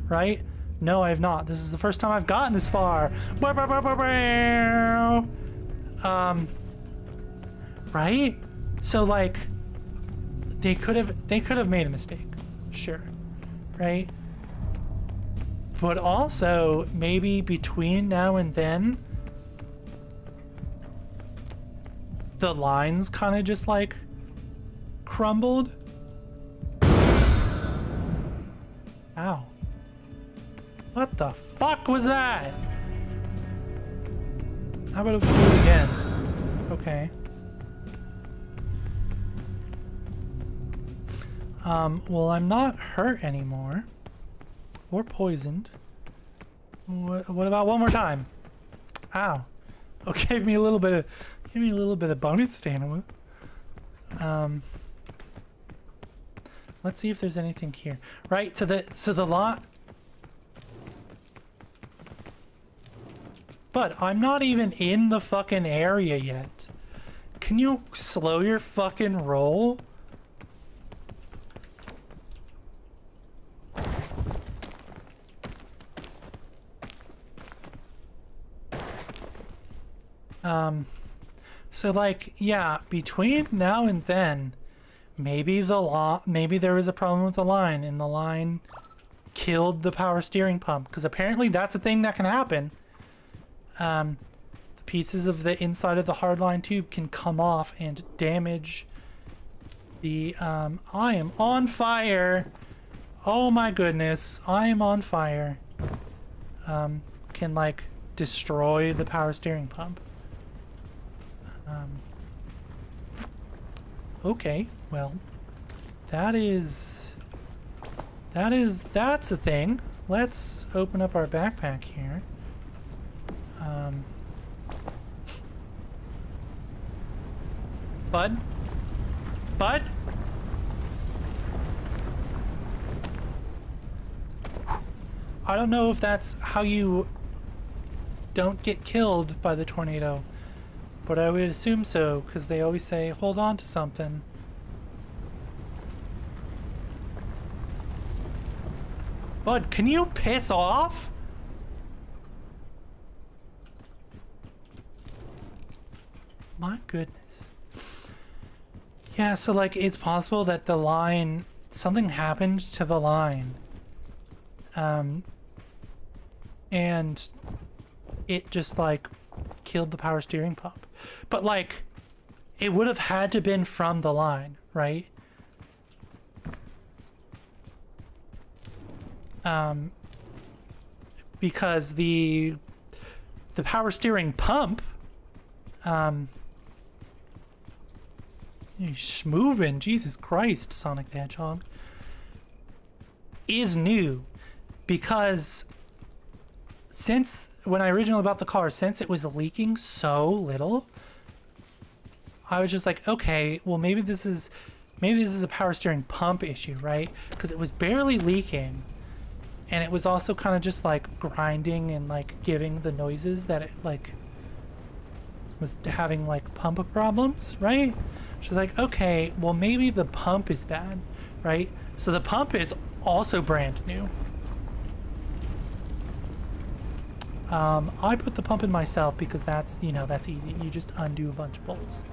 right? No, I have not. This is the first time I've gotten this far. Right? So like, they could have made a mistake, sure, right? But also, maybe between now and then, the lines kind of just like crumbled. Ow. What the fuck was that? How about if we do it again? Okay. Well, I'm not hurt anymore. Or poisoned. What about one more time? Ow. Oh, gave me a little bit of bonus stamina. Let's see if there's anything here. Right, so the lot. But I'm not even in the fucking area yet. Can you slow your fucking roll? So like, yeah, between now and then, maybe there was a problem with the line, and the line killed the power steering pump, because apparently that's a thing that can happen. The pieces of the inside of the hardline tube can come off and damage the, I am on fire. Oh my goodness, I am on fire. Can like destroy the power steering pump. Okay, well, that's a thing. Let's open up our backpack here. Bud? Bud? I don't know if that's how you don't get killed by the tornado, but I would assume so, because they always say, hold on to something. Bud, can you piss off? My goodness. Yeah, so like, it's possible that the line, something happened to the line. And it just like killed the power steering pump. But like, it would have had to been from the line, right? Because the power steering pump, he's moving, Jesus Christ, Sonic the Hedgehog, is new, because since when I originally bought the car, since it was leaking so little, I was just like, okay, well maybe this is a power steering pump issue, right? Because it was barely leaking, and it was also kind of just like grinding and like giving the noises that it like was having like pump problems, right? She's like, okay, well maybe the pump is bad, right? So the pump is also brand new. I put the pump in myself because that's, you know, that's easy. You just undo a bunch of bolts.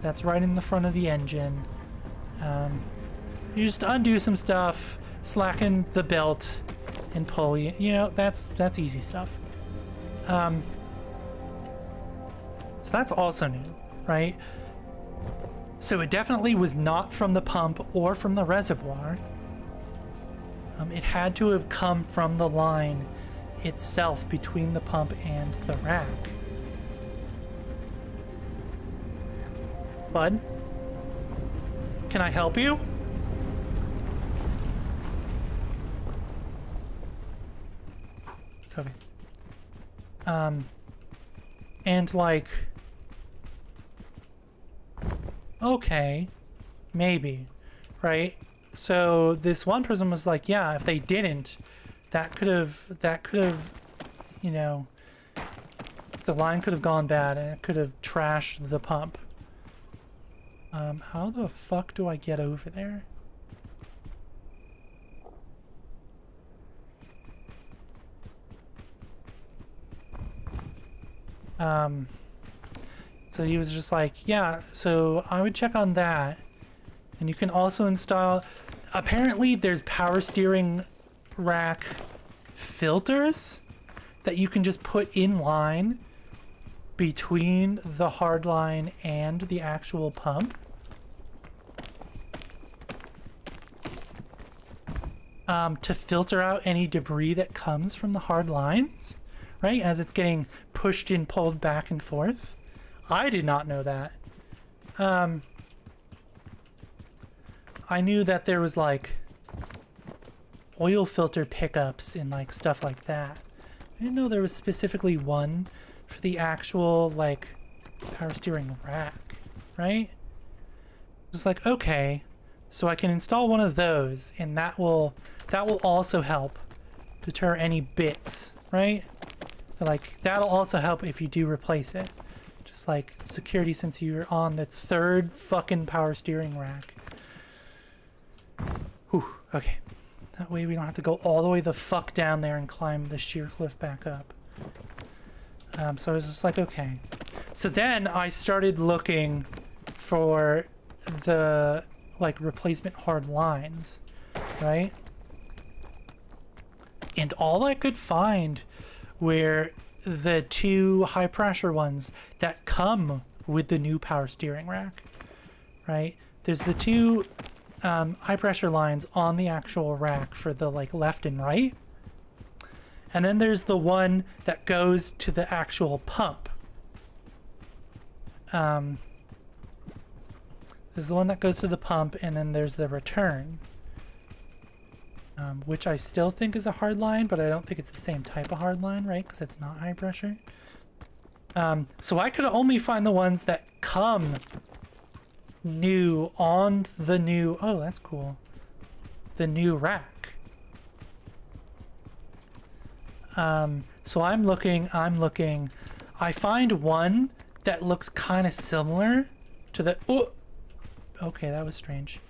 That's right in the front of the engine. You just undo some stuff, slacken the belt, and pull. You know, that's easy stuff. So that's also new, right? So it definitely was not from the pump or from the reservoir. It had to have come from the line itself between the pump and the rack. Bud? Can I help you? Okay. And like... Okay. Maybe. Right? So this one person was like, yeah, if they didn't, that could have, you know, the line could have gone bad and it could have trashed the pump. How the fuck do I get over there? So he was just like, yeah, so I would check on that. And you can also install, apparently there's power steering rack filters that you can just put in line between the hard line and the actual pump. To filter out any debris that comes from the hard lines, right? As it's getting pushed and pulled back and forth. I did not know that. I knew that there was like oil filter pickups and like stuff like that. I didn't know there was specifically one for the actual like power steering rack, right? It was like, okay, so I can install one of those and that will also help deter any bits, right? Like that'll also help if you do replace it. Just like security, since you're on the third fucking power steering rack. Whew, okay. That way we don't have to go all the way the fuck down there and climb the sheer cliff back up. So I was just like, okay. So then I started looking for the like replacement hard lines, right? And all I could find were the two high pressure ones that come with the new power steering rack, right? There's the two high pressure lines on the actual rack for the like left and right. And then there's the one that goes to the actual pump. There's the one that goes to the pump, and then there's the return. Which I still think is a hard line, but I don't think it's the same type of hard line, right? Because it's not high pressure. So I could only find the ones that come new on the new... Oh, that's cool. The new rack. So I'm looking. I find one that looks kind of similar to the... Oh! Okay, that was strange.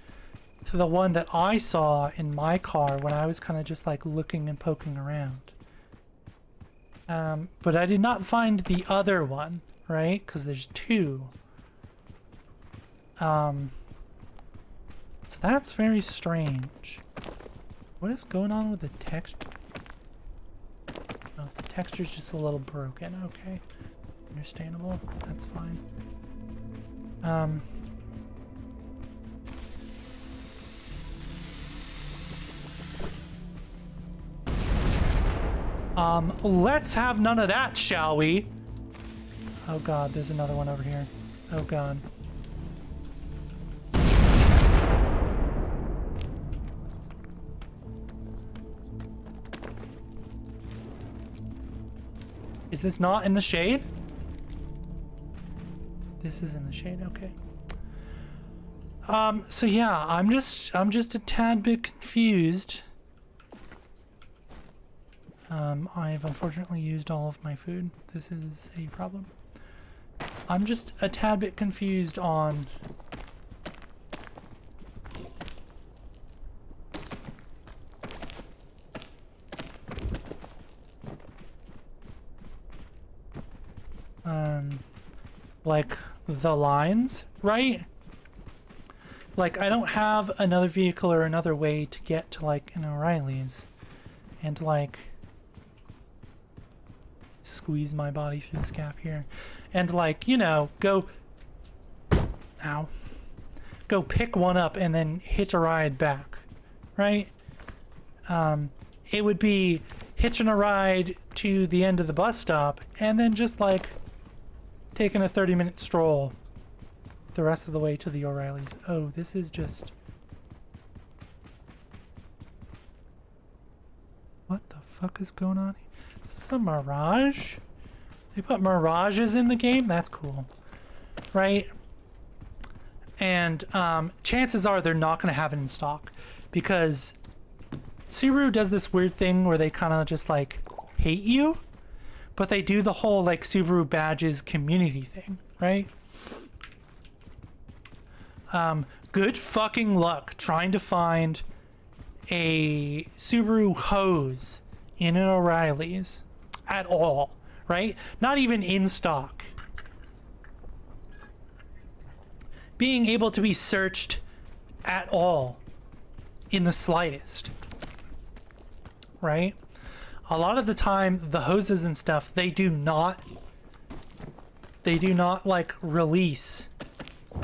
To the one that I saw in my car when I was kind of just like looking and poking around. But I did not find the other one, right? Because there's two. So that's very strange. What is going on with the texture? Oh, the texture's just a little broken. Okay. Understandable. That's fine. Let's have none of that, shall we? Oh god, there's another one over here. Oh god. Is this not in the shade? This is in the shade, okay. So yeah, I'm just a tad bit confused. I've unfortunately used all of my food. This is a problem. I'm just a tad bit confused on... like the lines, right? Like I don't have another vehicle or another way to get to like an O'Reilly's and like squeeze my body through this gap here and like, you know, go pick one up and then hitch a ride back, right? It would be hitching a ride to the end of the bus stop and then just like taking a 30-minute stroll the rest of the way to the O'Reilly's. Oh, this is just... What the fuck is going on here? Is this a Mirage? They put Mirages in the game? That's cool. Right? And chances are they're not going to have it in stock because Subaru does this weird thing where they kind of just like hate you, but they do the whole like Subaru badges community thing, right? Good fucking luck trying to find a Subaru hose in an O'Reilly's at all, right? Not even in stock. Being able to be searched at all in the slightest, right? A lot of the time the hoses and stuff, they do not like release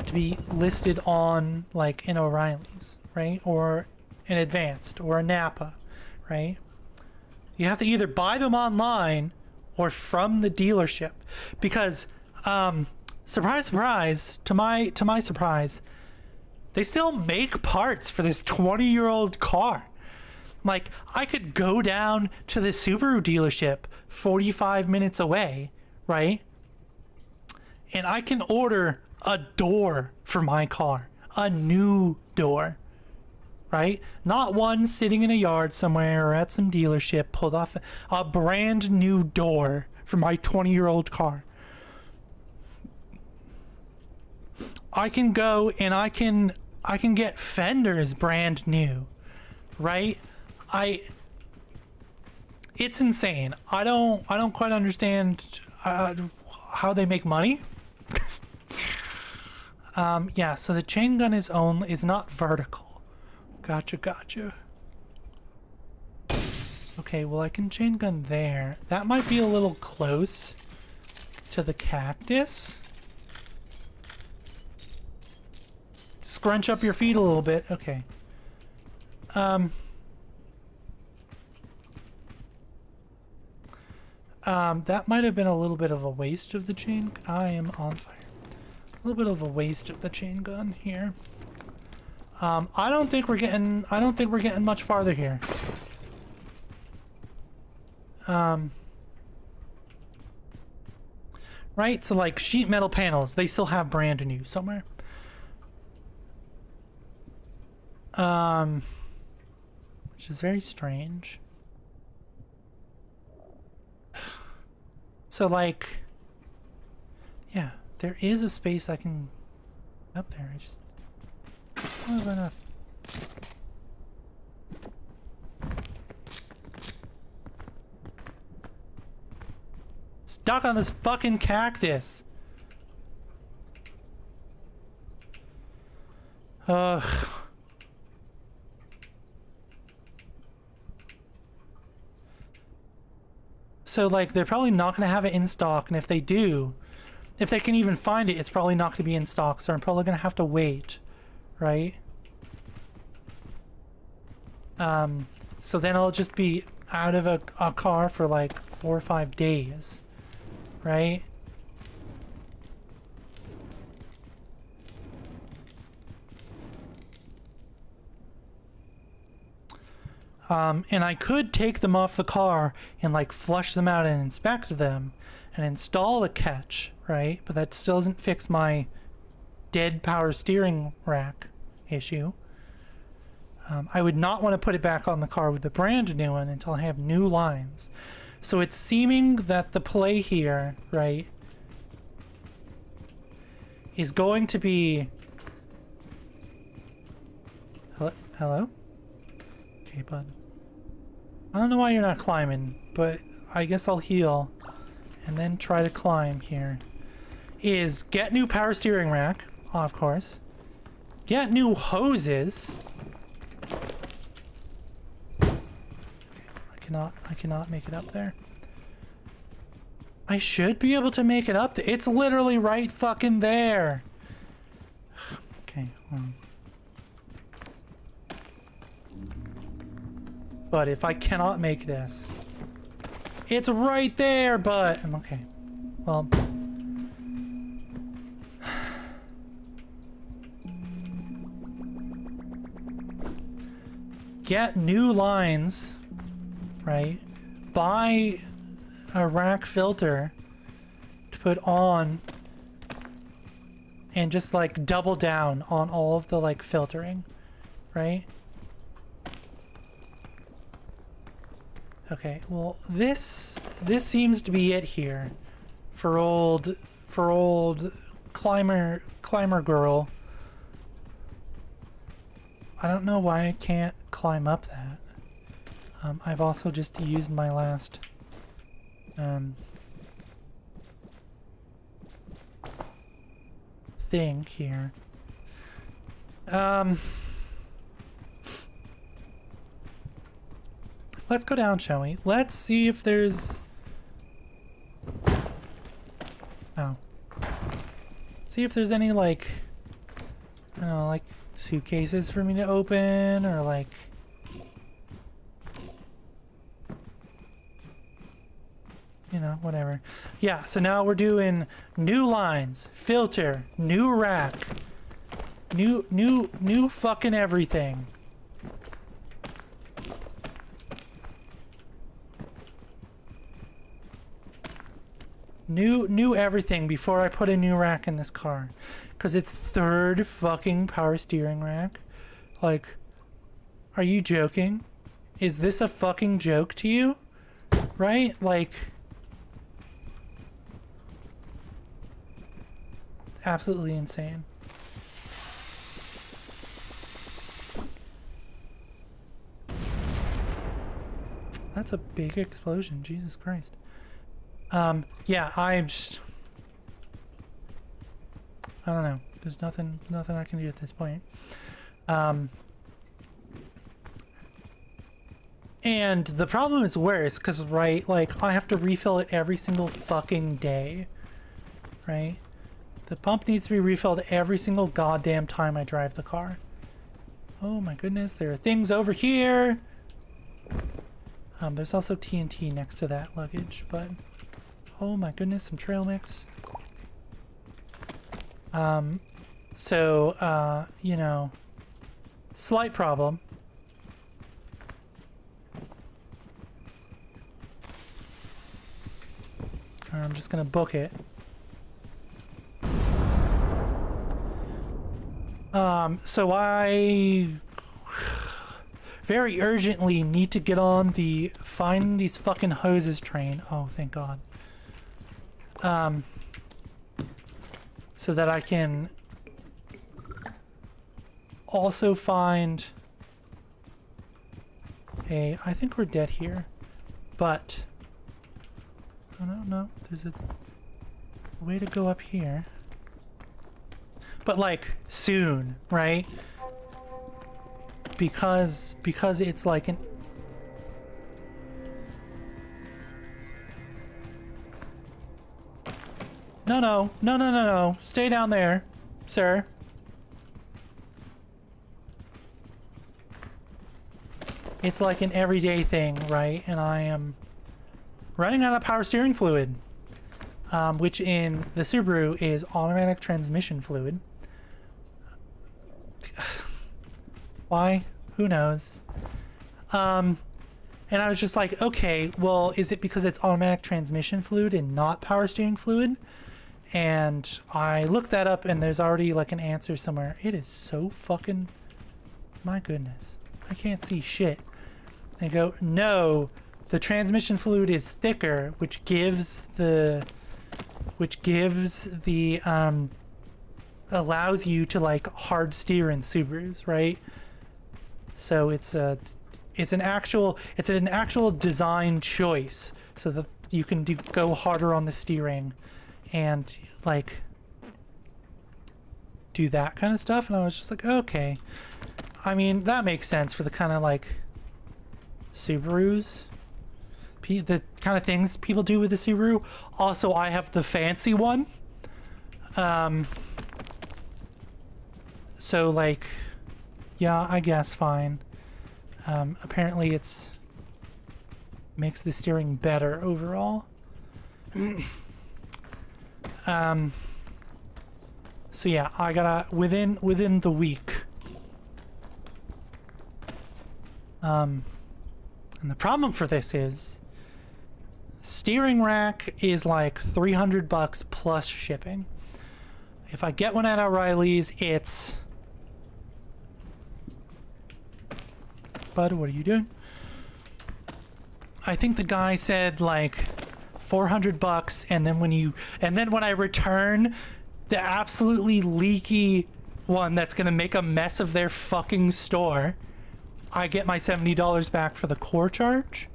to be listed on like an O'Reilly's, right? Or an Advanced or a Napa, right? You have to either buy them online or from the dealership because surprise surprise, to my surprise, they still make parts for this 20-year-old car. Like I could go down to the Subaru dealership 45 minutes away, right? And I can order a door for my car, a new door, right? Not one sitting in a yard somewhere or at some dealership pulled off, a brand new door for my 20-year-old car. I can go and I can get fenders brand new, right? It's insane. I don't quite understand how they make money. Yeah, so the chain gun is not vertical. Gotcha. Okay, well I can chain gun there. That might be a little close to the cactus. Scrunch up your feet a little bit. Okay. That might have been a little bit of a waste of the chain. I am on fire. A little bit of a waste of the chain gun here. I don't think we're getting much farther here. Right? So like sheet metal panels, they still have brand new somewhere. Which is very strange. So like, yeah, there is a space I can up there. I just don't have enough. Stuck on this fucking cactus. Ugh. So like they're probably not going to have it in stock, and if they do, if they can even find it, it's probably not going to be in stock, so I'm probably going to have to wait, right? So then I'll just be out of a car for like 4 or 5 days, right? And I could take them off the car and like flush them out and inspect them and install a catch, right? But that still doesn't fix my dead power steering rack issue. I would not want to put it back on the car with the brand new one until I have new lines. So it's seeming that the play here, right, is going to be... Hello? Okay, bud. I don't know why you're not climbing, but I guess I'll heal and then try to climb here, is get new power steering rack, of course. Get new hoses. Okay, I cannot make it up there. I should be able to make it up there. It's literally right fucking there. Okay, well. But if I cannot make this, it's right there, but okay. Well, get new lines, right? Buy a rack filter to put on and just like double down on all of the like filtering, right? Okay, well this seems to be it here for old climber girl. I don't know why I can't climb up that. I've also just used my last thing here. Let's go down, shall we? Let's see if there's... Oh. See if there's any, like... I don't know, like, suitcases for me to open, or, like... You know, whatever. Yeah, so now we're doing new lines, filter, new rack, new fucking everything. New everything before I put a new rack in this car. Because it's third fucking power steering rack. Like, are you joking? Is this a fucking joke to you? Right? Like, it's absolutely insane. That's a big explosion, Jesus Christ. Yeah, I don't know. There's nothing I can do at this point. And the problem is worse, because, right, like, I have to refill it every single fucking day, right? The pump needs to be refilled every single goddamn time I drive the car. Oh my goodness, there are things over here! There's also TNT next to that luggage, but... Oh my goodness, some trail mix. You know, slight problem. I'm just gonna book it. So I very urgently need to get on the find these fucking hoses train. Oh, thank God. So that I can also find a... I think we're dead here, but... Oh, no, there's a way to go up here. But, like, soon, right? Because it's like an... No. Stay down there, sir. It's like an everyday thing, right? And I am running out of power steering fluid, which in the Subaru is automatic transmission fluid. Why? Who knows? And I was just like, okay, well, is it because it's automatic transmission fluid and not power steering fluid? And I looked that up, and there's already like an answer somewhere. It is so fucking... My goodness. I can't see shit. They go, no, the transmission fluid is thicker, which gives the... allows you to like hard steer in Subarus, right? So it's an actual design choice. So you can go harder on the steering and like do that kind of stuff. And I was just like, okay. I mean, that makes sense for the kind of like Subarus, the kind of things people do with the Subaru. Also, I have the fancy one. So like, yeah, I guess fine. Apparently it's makes the steering better overall. So yeah, I gotta within the week. And the problem for this is steering rack is like $300 plus shipping. If I get one at O'Reilly's, it's... Bud, what are you doing? I think the guy said like $400, and then when I return the absolutely leaky one that's gonna make a mess of their fucking store, I get my $70 back for the core charge.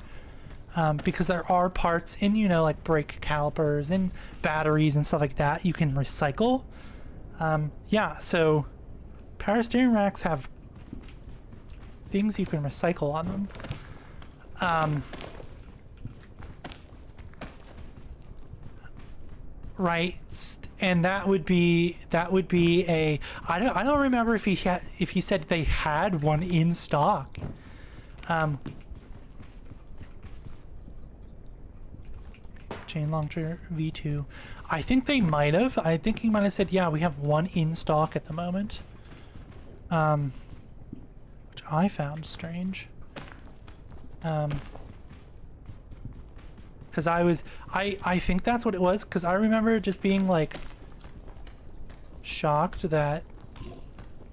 Because there are parts in, you know, like brake calipers and batteries and stuff like that you can recycle. Yeah, so power steering racks have things you can recycle on them. Right, and that would be a I don't remember if he said they had one in stock. Chain launcher V2. I think they might have. I think he might have said, yeah, we have one in stock at the moment. Which I found strange. Because I think that's what it was, because I remember just being like shocked that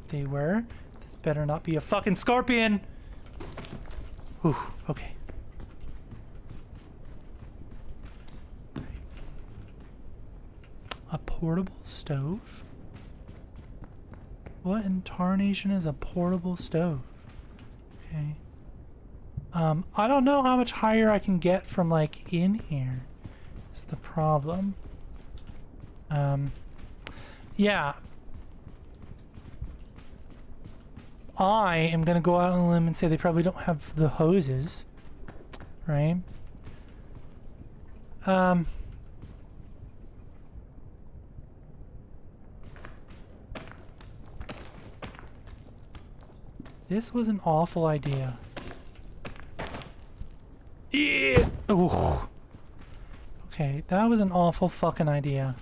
they were. This better not be a fucking scorpion. Whew, okay. A portable stove? What in tarnation is a portable stove? Okay. I don't know how much higher I can get from like in here. Is the problem. Yeah. I am gonna go out on a limb and say they probably don't have the hoses. Right? This was an awful idea. Yeah. Ooh. Okay, that was an awful fucking idea.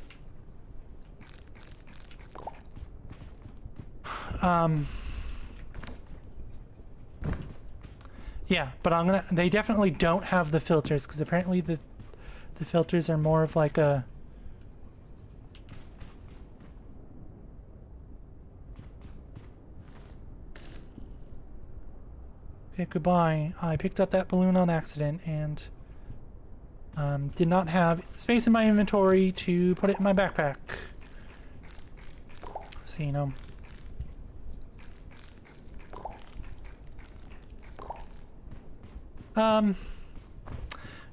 Yeah, but they definitely don't have the filters, because apparently the filters are more of like a... Okay, goodbye. I picked up that balloon on accident and did not have space in my inventory to put it in my backpack. So, you know.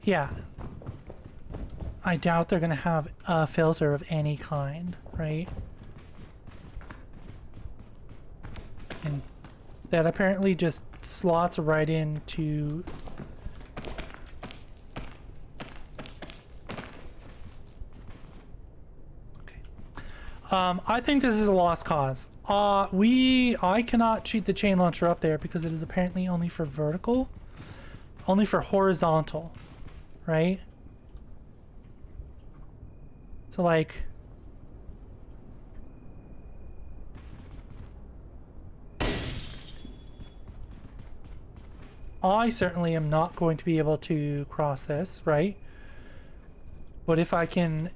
Yeah. I doubt they're gonna have a filter of any kind, right? And that apparently just slots right into... Okay. I think this is a lost cause. I cannot shoot the chain launcher up there because it is apparently only for vertical. Only for horizontal, right? So like... I certainly am not going to be able to cross this, right? But if I can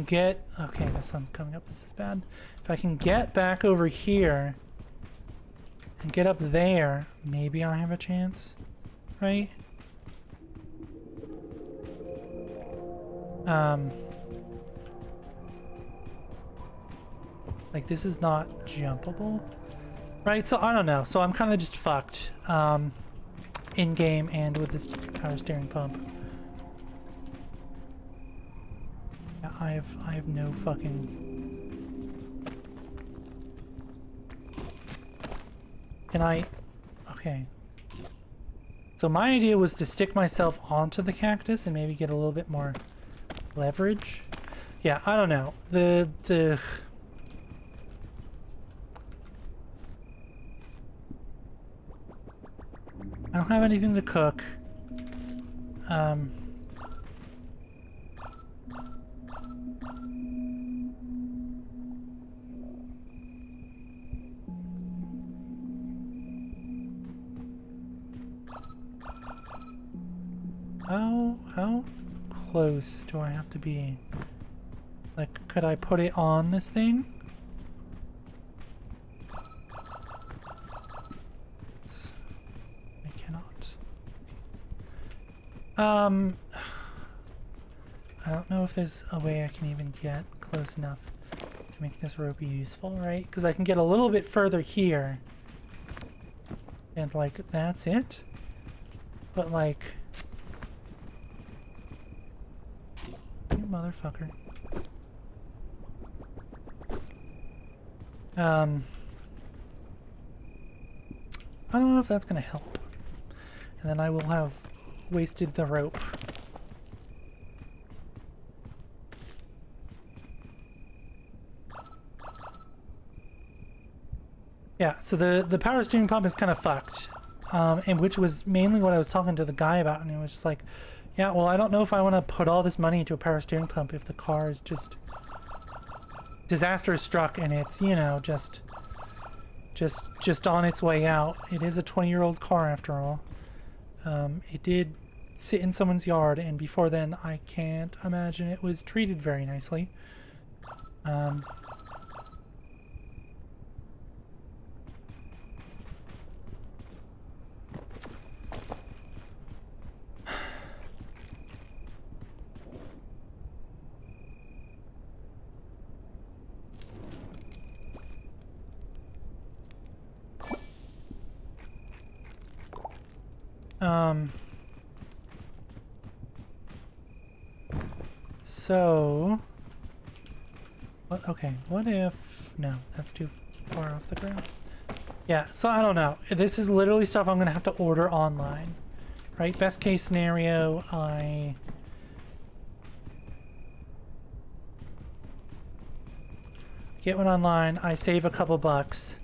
get... Okay, the sun's coming up, this is bad. If I can get back over here and get up there, maybe I have a chance, right? Like this is not jumpable, right? So I don't know. So I'm kind of just fucked. In game and with this power steering pump. I have no fucking... Can I... Okay. So my idea was to stick myself onto the cactus and maybe get a little bit more leverage. Yeah, I don't know. The I don't have anything to cook. How close do I have to be? Like, could I put it on this thing? I cannot. I don't know if there's a way I can even get close enough to make this rope useful, right? Because I can get a little bit further here. And, like, that's it. But, like... You motherfucker. I don't know if that's gonna help. And then I will have wasted the rope. Yeah, so the power steering pump is kind of fucked. And which was mainly what I was talking to the guy about, and he was just like, yeah, well, I don't know if I want to put all this money into a power steering pump if the car is just... Disaster struck and it's, you know, just on its way out. It is a 20-year-old car after all. It did sit in someone's yard, and before then I can't imagine it was treated very nicely. So... What? Okay, what if... No, that's too far off the ground. Yeah, so I don't know. This is literally stuff I'm gonna have to order online. Right? Best case scenario, I... get one online, I save a couple bucks,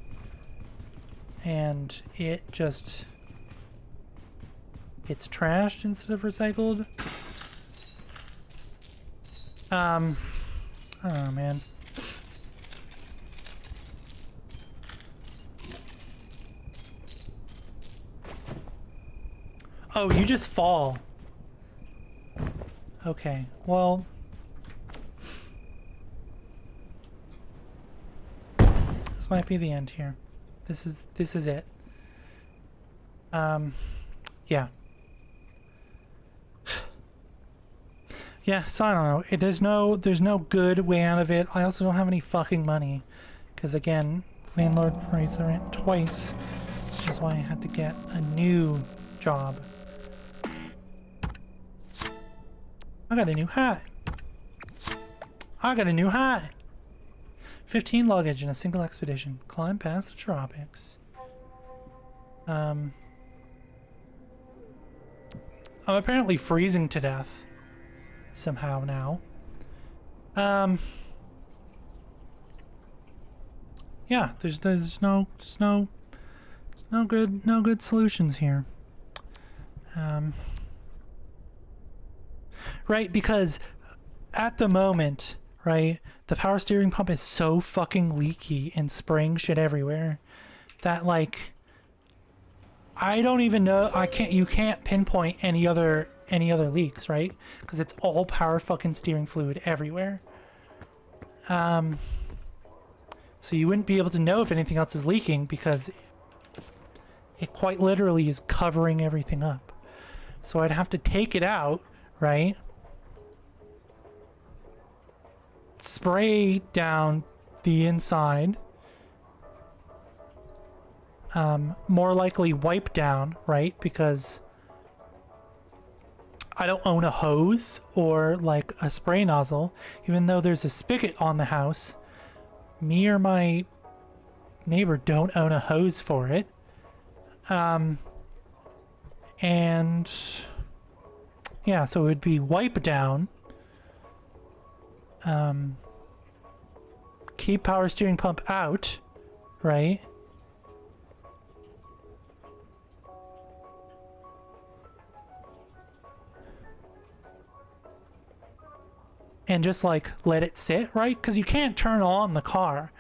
and it just... It's trashed instead of recycled. I don't know, man. Oh, you just fall. Okay, well... This might be the end here. This is it. Yeah. Yeah, so I don't know. There's no good way out of it. I also don't have any fucking money. Because again, landlord raised the rent twice. Which is why I had to get a new job. I got a new hat. I got a new hat. 15 luggage in a single expedition. Climb past the tropics. I'm apparently freezing to death. Somehow now. Yeah, there's no good solutions here. Right, because at the moment, right, the power steering pump is so fucking leaky and spraying shit everywhere that, like, I don't even know, you can't pinpoint any other leaks, right? Because it's all power fucking steering fluid everywhere. So you wouldn't be able to know if anything else is leaking because it quite literally is covering everything up. So I'd have to take it out, right? Spray down the inside. More likely wipe down, right? Because I don't own a hose or like a spray nozzle, even though there's a spigot on the house. Me or my neighbor don't own a hose for it. And yeah, so it would be wipe down. Keep power steering pump out, right? And just like let it sit, right? Because you can't turn on the car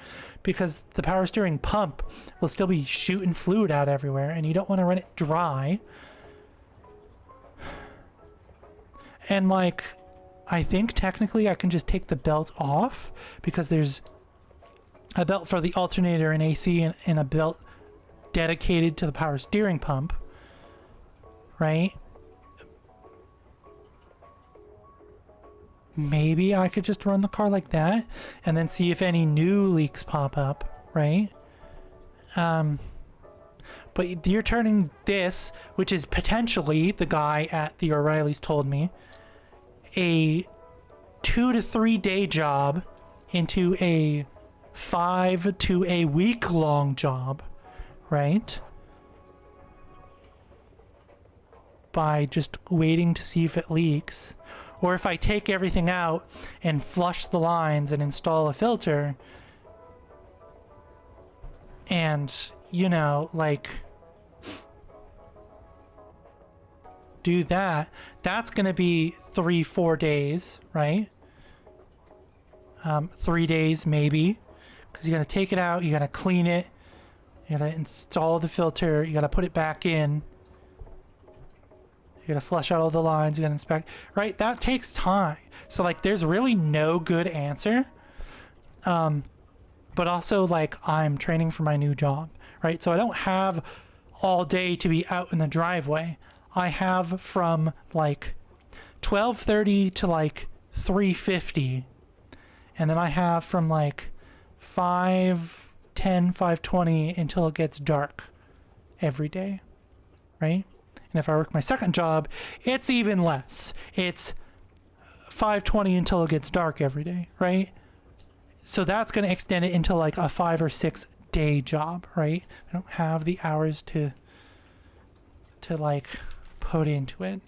because the power steering pump will still be shooting fluid out everywhere and you don't want to run it dry. And like, I think technically I can just take the belt off because there's a belt for the alternator and AC and a belt dedicated to the power steering pump, right? Maybe I could just run the car like that and then see if any new leaks pop up, right? But you're turning this, which is potentially, the guy at the O'Reilly's told me, a 2 to 3 day job into a 5 to a week long job, right? By just waiting to see if it leaks. Or if I take everything out and flush the lines and install a filter and, you know, like do that, that's going to be 3-4 days, right? 3 days maybe, because you got to take it out, you got to clean it, you got to install the filter, you got to put it back in. You gotta flush out all the lines, you gotta inspect, right? That takes time. So like there's really no good answer. But also like I'm training for my new job, right? So I don't have all day to be out in the driveway. I have from like 12:30 to like 3:50. And then I have from like 5:10, 5:20 until it gets dark every day, right? And if I work my second job, it's even less. It's 5:20 until it gets dark every day, right? So that's going to extend it into like a 5 or 6 day job, right? I don't have the hours to like put into it.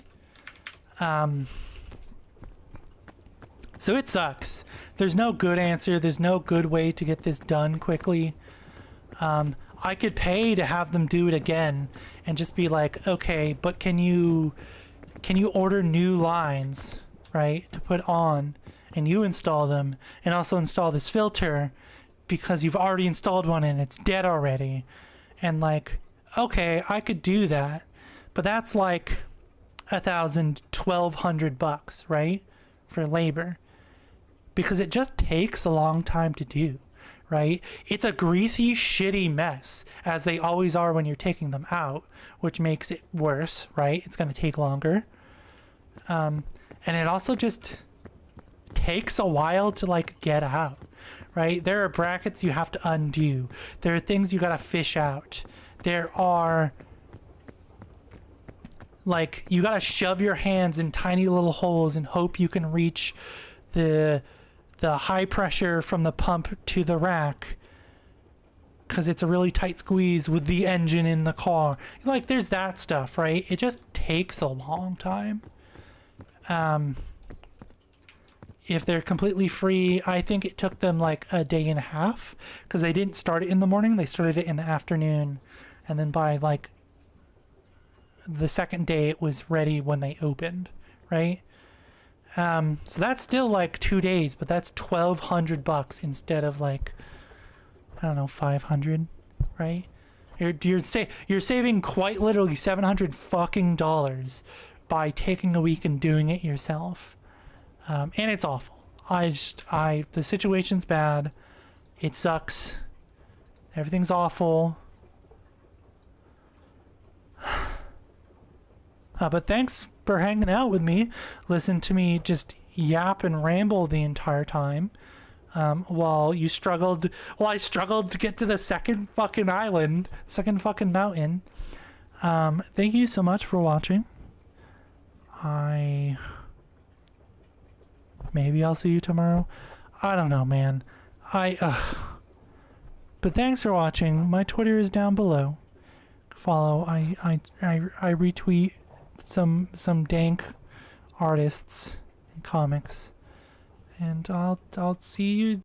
So it sucks. There's no good answer. There's no good way to get this done quickly. I could pay to have them do it again and just be like, okay, but can you order new lines, right, to put on, and you install them and also install this filter because you've already installed one and it's dead already. And like, okay, I could do that, but that's like $1,200, right, for labor, because it just takes a long time to do. Right? It's a greasy, shitty mess, as they always are when you're taking them out, which makes it worse, right? It's going to take longer. And it also just takes a while to like get out, right? There are brackets you have to undo. There are things you got to fish out. There are like, you got to shove your hands in tiny little holes and hope you can reach the high pressure from the pump to the rack because it's a really tight squeeze with the engine in the car. Like there's that stuff, right? It just takes a long time. If they're completely free, I think it took them like a day and a half because they didn't start it in the morning. They started it in the afternoon. And then by like the second day it was ready when they opened, right? So that's still like 2 days, but that's $1,200 instead of like, I don't know, 500, right? You're saving quite literally $700 by taking a week and doing it yourself. And it's awful. The situation's bad. It sucks. Everything's awful. But thanks for hanging out with me. Listen to me just yap and ramble the entire time. While I struggled to get to the second fucking island, second fucking mountain. Thank you so much for watching. Maybe I'll see you tomorrow. I don't know, man. But thanks for watching. My Twitter is down below. Follow. I retweet some dank artists and comics. And I'll see you